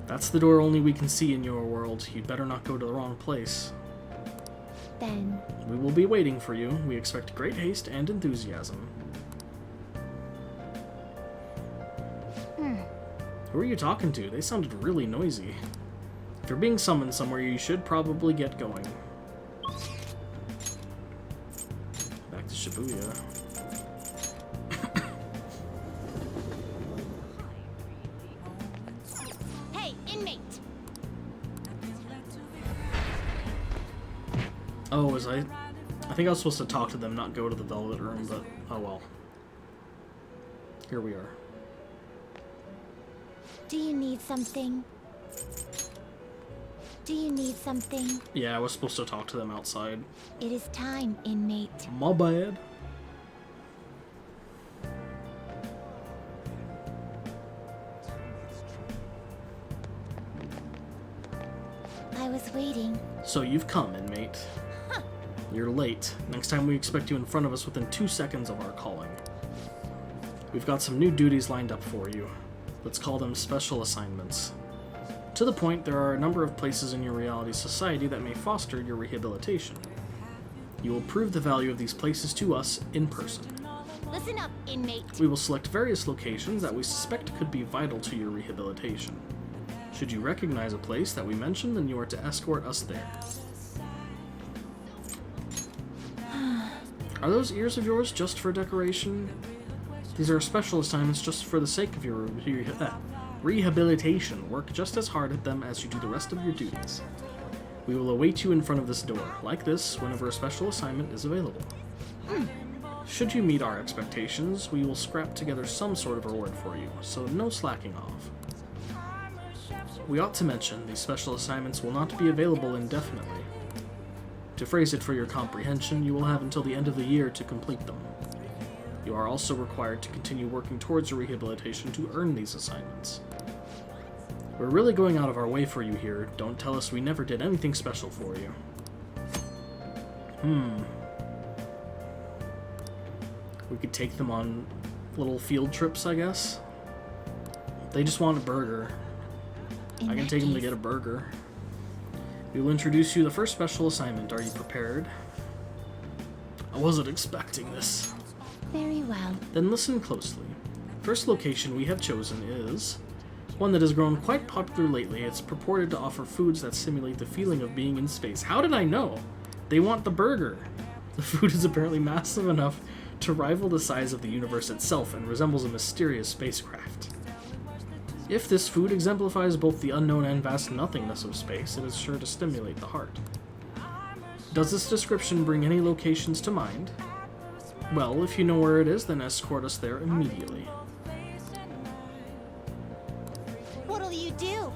That's the door only we can see in your world. You'd better not go to the wrong place. Then... We will be waiting for you. We expect great haste and enthusiasm. Who are you talking to? They sounded really noisy. If you're being summoned somewhere, you should probably get going. Back to Shibuya. Hey, inmate! Oh, was I think I was supposed to talk to them, not go to the Velvet Room, but oh well. Here we are. Do you need something? Do you need something? Yeah, I was supposed to talk to them outside. It is time, inmate. My bad. I was waiting. So you've come, inmate. Huh. You're late. Next time we expect you in front of us within 2 seconds of our calling. We've got some new duties lined up for you. Let's call them special assignments. To the point, there are a number of places in your reality society that may foster your rehabilitation. You will prove the value of these places to us in person. Listen up, inmate. We will select various locations that we suspect could be vital to your rehabilitation. Should you recognize a place that we mentioned, then you are to escort us there. Are those ears of yours just for decoration? These are special assignments just for the sake of your rehabilitation. Work just as hard at them as you do the rest of your duties. We will await you in front of this door, like this, whenever a special assignment is available. Should you meet our expectations, we will scrap together some sort of reward for you, so no slacking off. We ought to mention, these special assignments will not be available indefinitely. To phrase it for your comprehension, you will have until the end of the year to complete them. You are also required to continue working towards your rehabilitation to earn these assignments. We're really going out of our way for you here. Don't tell us we never did anything special for you. We could take them on little field trips, I guess. They just want a burger. I can take them to get a burger. We will introduce you to the first special assignment. Are you prepared? I wasn't expecting this. Very well. Then listen closely. First location we have chosen is one that has grown quite popular lately. It's purported to offer foods that simulate the feeling of being in space. How did I know? They want the burger. The food is apparently massive enough to rival the size of the universe itself and resembles a mysterious spacecraft. If this food exemplifies both the unknown and vast nothingness of space, it is sure to stimulate the heart. Does this description bring any locations to mind? Well, if you know where it is, then escort us there immediately. What'll you do?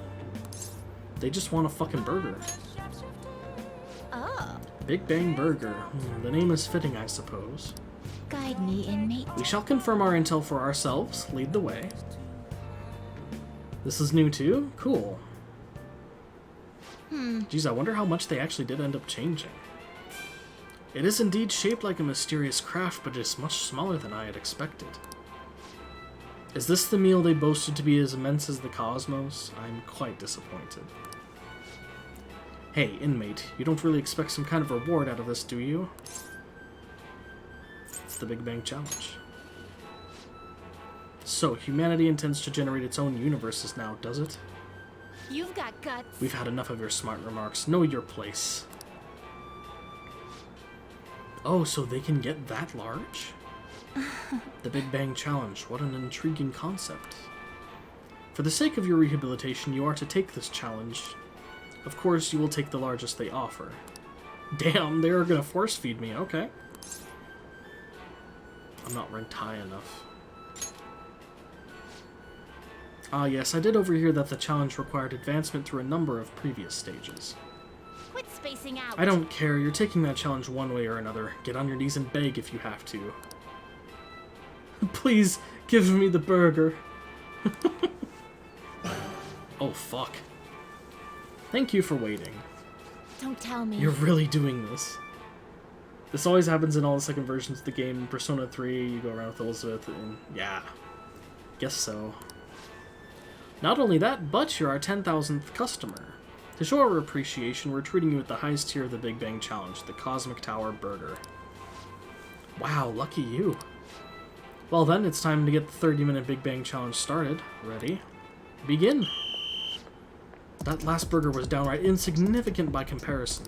They just want a fucking burger. Oh. Big Bang Burger. The name is fitting, I suppose. Guide me, inmate. We shall confirm our intel for ourselves. Lead the way. This is new too? Cool. Geez, I wonder how much they actually did end up changing. It is indeed shaped like a mysterious craft, but it is much smaller than I had expected. Is this the meal they boasted to be as immense as the cosmos? I'm quite disappointed. Hey, inmate, you don't really expect some kind of reward out of this, do you? It's the Big Bang Challenge. So, humanity intends to generate its own universes now, does it? You've got guts. We've had enough of your smart remarks. Know your place. Oh, so they can get that large? The Big Bang Challenge. What an intriguing concept. For the sake of your rehabilitation, you are to take this challenge. Of course, you will take the largest they offer. Damn, they are gonna force feed me. Okay. I'm not ranked high enough. Ah, yes, I did overhear that the challenge required advancement through a number of previous stages. Quit spacing out. I don't care. You're taking that challenge one way or another. Get on your knees and beg if you have to. Please, give me the burger. Oh, fuck. Thank you for waiting. Don't tell me. You're really doing this. This always happens in all the second versions of the game. In Persona 3, you go around with Elizabeth, and yeah. Guess so. Not only that, but you're our 10,000th customer. To show our appreciation, we're treating you with the highest tier of the Big Bang Challenge, the Cosmic Tower Burger. Wow, lucky you. Well then, it's time to get the 30-minute Big Bang Challenge started. Ready? Begin! That last burger was downright insignificant by comparison.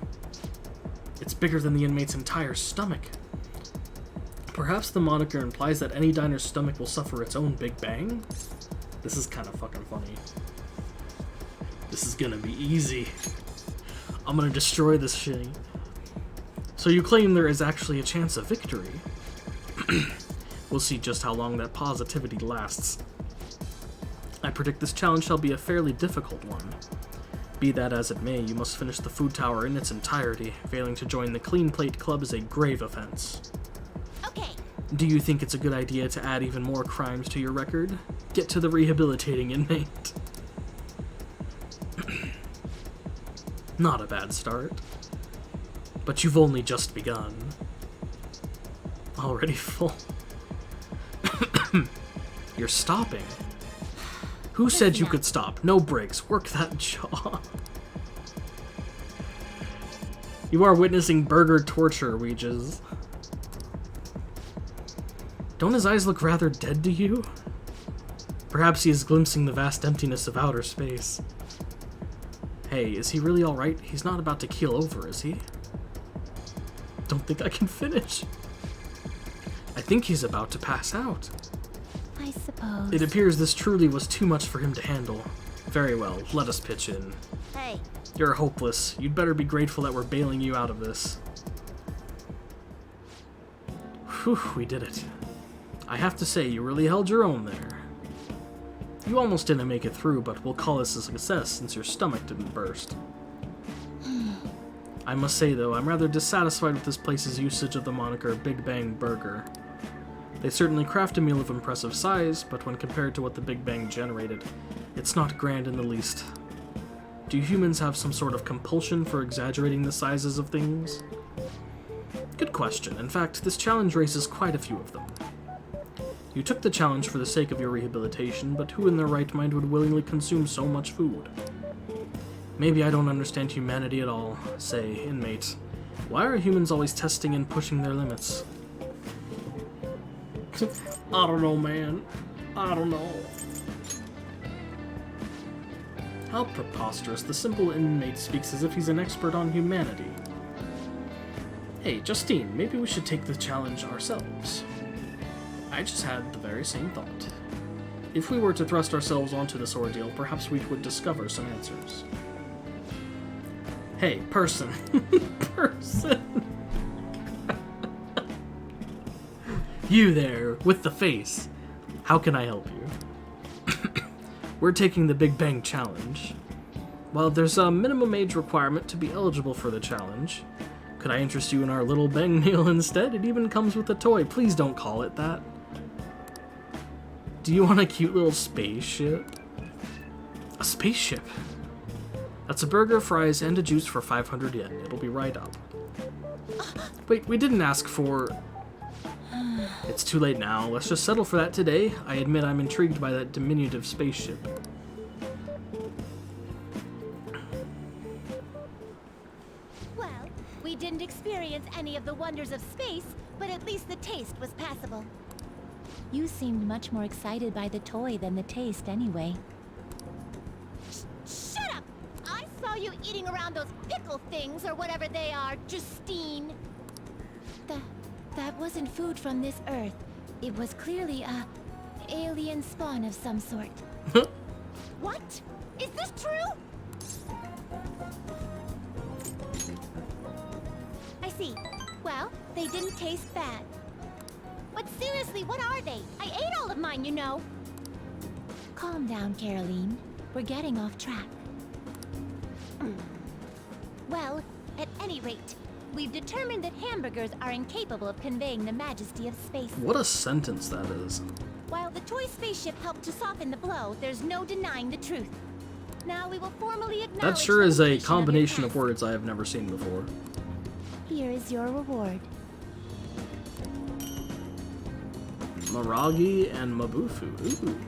It's bigger than the inmate's entire stomach. Perhaps the moniker implies that any diner's stomach will suffer its own Big Bang? This is kind of fucking funny. This is gonna be easy. I'm gonna destroy this shit. So you claim there is actually a chance of victory? We'll see just how long that positivity lasts. I predict this challenge shall be a fairly difficult one. Be that as it may, you must finish the food tower in its entirety. Failing to join the Clean Plate Club is a grave offense. Okay. Do you think it's a good idea to add even more crimes to your record? Get to the rehabilitating inmate. Not a bad start. But you've only just begun. Already full. You're stopping. Who said you could stop? No breaks. Work that jaw. You are witnessing burger torture, Ouija's. Don't his eyes look rather dead to you? Perhaps he is glimpsing the vast emptiness of outer space. Hey, is he really alright? He's not about to keel over, is he? Don't think I can finish. I think he's about to pass out. I suppose. It appears this truly was too much for him to handle. Very well, let us pitch in. Hey. You're hopeless. You'd better be grateful that we're bailing you out of this. Whew, we did it. I have to say, you really held your own there. You almost didn't make it through, but we'll call this a success since your stomach didn't burst. I must say, though, I'm rather dissatisfied with this place's usage of the moniker Big Bang Burger. They certainly craft a meal of impressive size, but when compared to what the Big Bang generated, it's not grand in the least. Do humans have some sort of compulsion for exaggerating the sizes of things? Good question. In fact, this challenge raises quite a few of them. You took the challenge for the sake of your rehabilitation, but who in their right mind would willingly consume so much food? Maybe I don't understand humanity at all. Say, inmate, why are humans always testing and pushing their limits? I don't know, man. I don't know. How preposterous. The simple inmate speaks as if he's an expert on humanity. Hey, Justine, maybe we should take the challenge ourselves. I just had the very same thought. If we were to thrust ourselves onto this ordeal, perhaps we would discover some answers. Hey, person. Person. You there, with the face. How can I help you? We're taking the Big Bang Challenge. Well, there's a minimum age requirement to be eligible for the challenge. Could I interest you in our little bang meal instead? It even comes with a toy. Please don't call it that. Do you want a cute little spaceship? A spaceship? That's a burger, fries, and a juice for 500 yen. It'll be right up. Wait, we didn't ask for... It's too late now. Let's just settle for that today. I admit I'm intrigued by that diminutive spaceship. Well, we didn't experience any of the wonders of space, but at least the taste was passable. You seemed much more excited by the toy than the taste anyway. Shut up! I saw you eating around those pickle things or whatever they are, Justine. That wasn't food from this Earth. It was clearly a alien spawn of some sort. What? Is this true? I see. Well, they didn't taste bad. But seriously, what are they? I ate all of mine, you know. Calm down, Caroline. We're getting off track. Well, at any rate, we've determined that hamburgers are incapable of conveying the majesty of space. What a sentence that is. While the toy spaceship helped to soften the blow, there's no denying the truth. Now we will formally acknowledge... That sure is a combination of words I have never seen before. Here is your reward. Maragi and Mabufu. Ooh.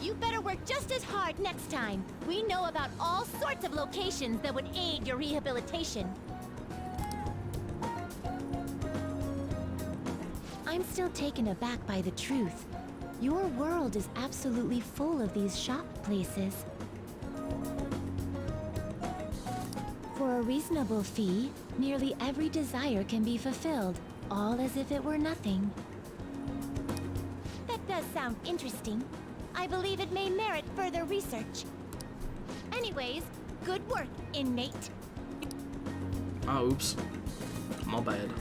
You better work just as hard next time. We know about all sorts of locations that would aid your rehabilitation. I'm still taken aback by the truth. Your world is absolutely full of these shop places. For a reasonable fee, nearly every desire can be fulfilled, all as if it were nothing. That does sound interesting. I believe it may merit further research. Anyways, good work, inmate. Oh, oops. My bad.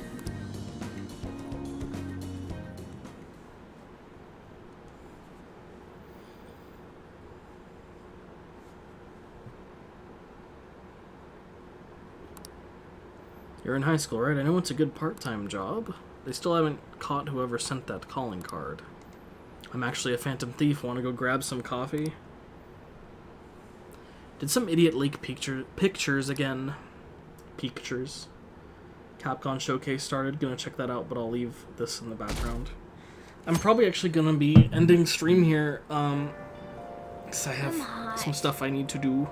You're in high school, right? I know it's a good part-time job. They still haven't caught whoever sent that calling card. I'm actually a phantom thief. Want to go grab some coffee? Did some idiot leak pictures again? Pictures. Capcom Showcase started. Gonna check that out, but I'll leave this in the background. I'm probably actually gonna be ending stream here, because I have some stuff I need to do.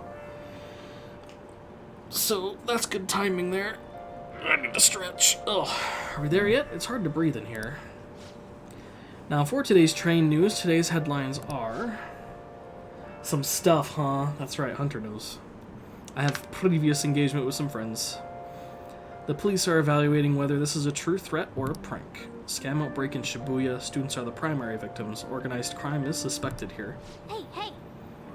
So that's good timing there. I need to stretch. Oh, are we there yet? It's hard to breathe in here. Now for today's train news, today's headlines are... Some stuff, huh? That's right, Hunter knows. I have previous engagement with some friends. The police are evaluating whether this is a true threat or a prank. Scam outbreak in Shibuya. Students are the primary victims. Organized crime is suspected here. Hey, hey!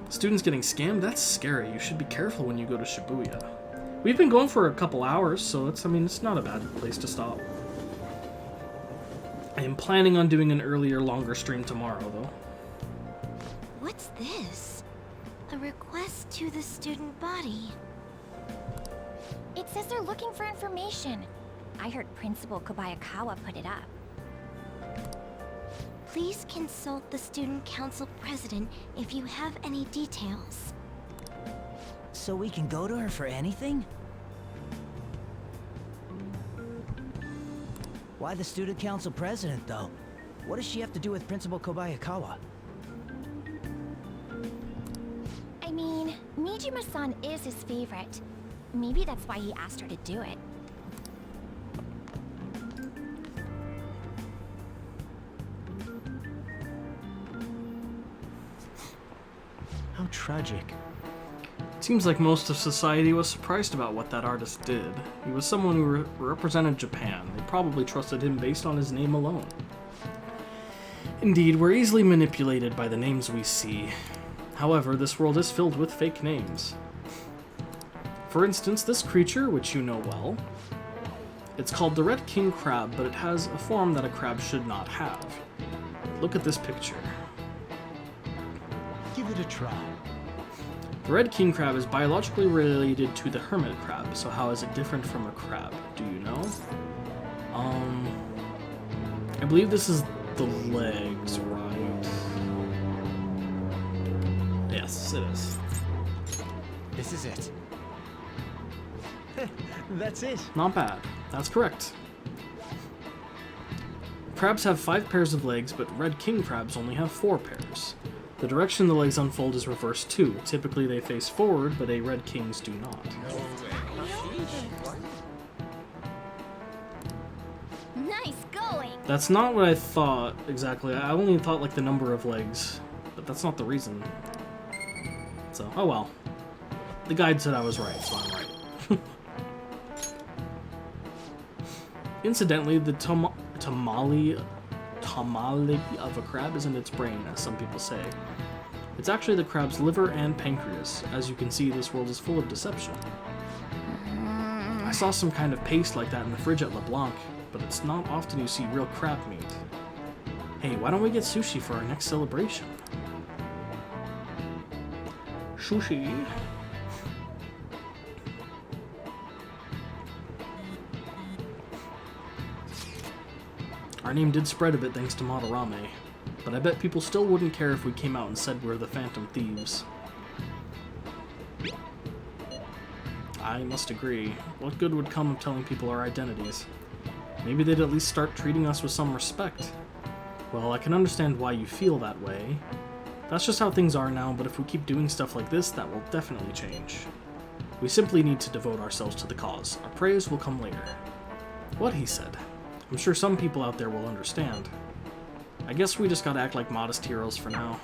Students getting scammed? That's scary. You should be careful when you go to Shibuya. We've been going for a couple hours, so it's not a bad place to stop. I am planning on doing an earlier, longer stream tomorrow, though. What's this? A request to the student body. It says they're looking for information. I heard Principal Kobayakawa put it up. Please consult the student council president if you have any details. So we can go to her for anything? Why the student council president, though? What does she have to do with Principal Kobayakawa? I mean, Nijima-san is his favorite. Maybe that's why he asked her to do it. How tragic. Seems like most of society was surprised about what that artist did. He was someone who represented Japan. They probably trusted him based on his name alone. Indeed, we're easily manipulated by the names we see. However, this world is filled with fake names. For instance, this creature, which you know well, it's called the Red King Crab, but it has a form that a crab should not have. Look at this picture. Give it a try. The Red King Crab is biologically related to the hermit crab, so how is it different from a crab? Do you know? I believe this is the legs, right? Yes, it is. This is it. That's it. Not bad. That's correct. Crabs have 5 pairs of legs, but red king crabs only have 4 pairs. The direction the legs unfold is reversed too. Typically they face forward, but red kings do not. Nice going! That's not what I thought exactly. I only thought like the number of legs, but that's not the reason. So, oh well. The guide said I was right, so I'm right. Incidentally, the tamale of a crab isn't its brain, as some people say. It's actually the crab's liver and pancreas. As you can see, this world is full of deception. I saw some kind of paste like that in the fridge at LeBlanc, but it's not often you see real crab meat. Hey, why don't we get sushi for our next celebration? Sushi? Our name did spread a bit thanks to Madarame, but I bet people still wouldn't care if we came out and said we're the Phantom Thieves. I must agree. What good would come of telling people our identities? Maybe they'd at least start treating us with some respect. Well, I can understand why you feel that way. That's just how things are now, but if we keep doing stuff like this, that will definitely change. We simply need to devote ourselves to the cause. Our praise will come later. What he said. I'm sure some people out there will understand. I guess we just gotta act like modest heroes for now.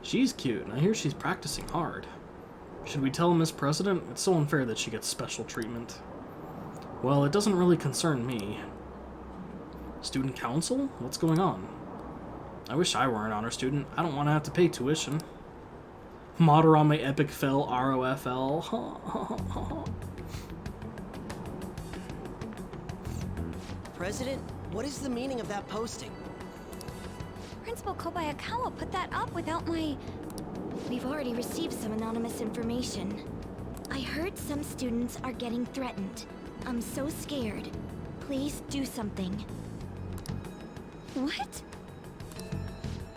She's cute, and I hear she's practicing hard. Should we tell Miss President? It's so unfair that she gets special treatment. Well, it doesn't really concern me. Student council? What's going on? I wish I were an honor student. I don't want to have to pay tuition. Madarame Epic Fell ROFL. President, what is the meaning of that posting? Principal Kobayakawa put that up without my... We've already received some anonymous information. I heard some students are getting threatened. I'm so scared. Please do something. What?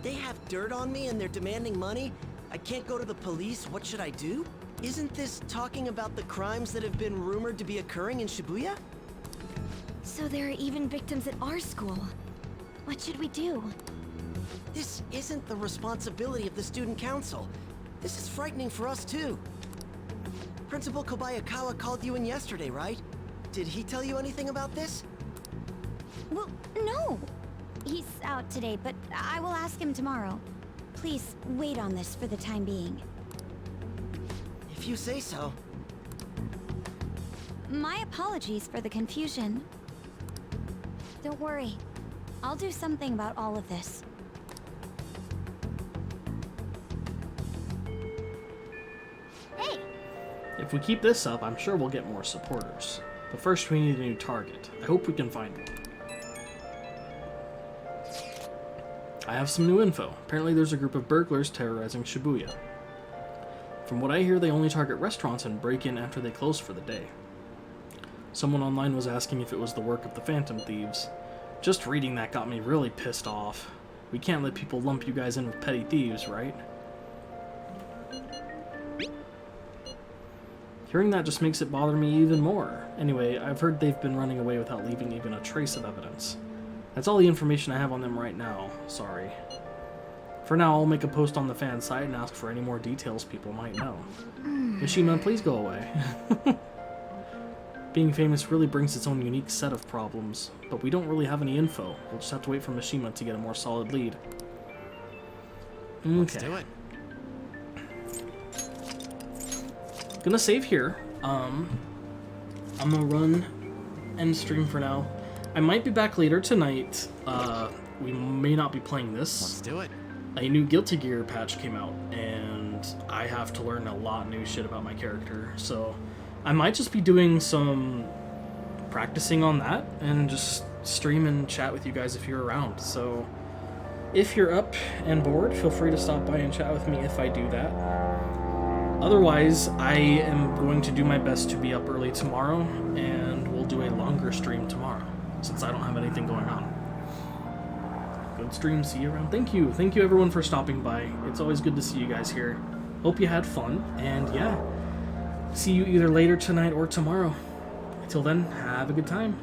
They have dirt on me and they're demanding money? I can't go to the police, what should I do? Isn't this talking about the crimes that have been rumored to be occurring in Shibuya? So there are even victims at our school. What should we do? This isn't the responsibility of the student council. This is frightening for us too. Principal Kobayakawa called you in yesterday, right? Did he tell you anything about this? Well, no. He's out today, but I will ask him tomorrow. Please wait on this for the time being. If you say so. My apologies for the confusion. Don't worry. I'll do something about all of this. Hey! If we keep this up, I'm sure we'll get more supporters. But first we need a new target. I hope we can find one. I have some new info. Apparently there's a group of burglars terrorizing Shibuya. From what I hear, they only target restaurants and break in after they close for the day. Someone online was asking if it was the work of the Phantom Thieves. Just reading that got me really pissed off. We can't let people lump you guys in with petty thieves, right? Hearing that just makes it bother me even more. Anyway, I've heard they've been running away without leaving even a trace of evidence. That's all the information I have on them right now. Sorry. For now, I'll make a post on the fan site and ask for any more details people might know. Mishima, please go away. Being famous really brings its own unique set of problems, but we don't really have any info. We'll just have to wait for Mishima to get a more solid lead. Okay. Let's do it. Gonna save here. I'm gonna run end stream for now. I might be back later tonight. We may not be playing this. Let's do it. A new Guilty Gear patch came out, and I have to learn a lot new shit about my character. So I might just be doing some practicing on that and just stream and chat with you guys if you're around. So if you're up and bored, feel free to stop by and chat with me if I do that. Otherwise, I am going to do my best to be up early tomorrow, and we'll do a longer stream tomorrow, since I don't have anything going on. Good stream, see you around. Thank you everyone for stopping by. It's always good to see you guys here. Hope you had fun, and yeah, see you either later tonight or tomorrow. Until then, have a good time.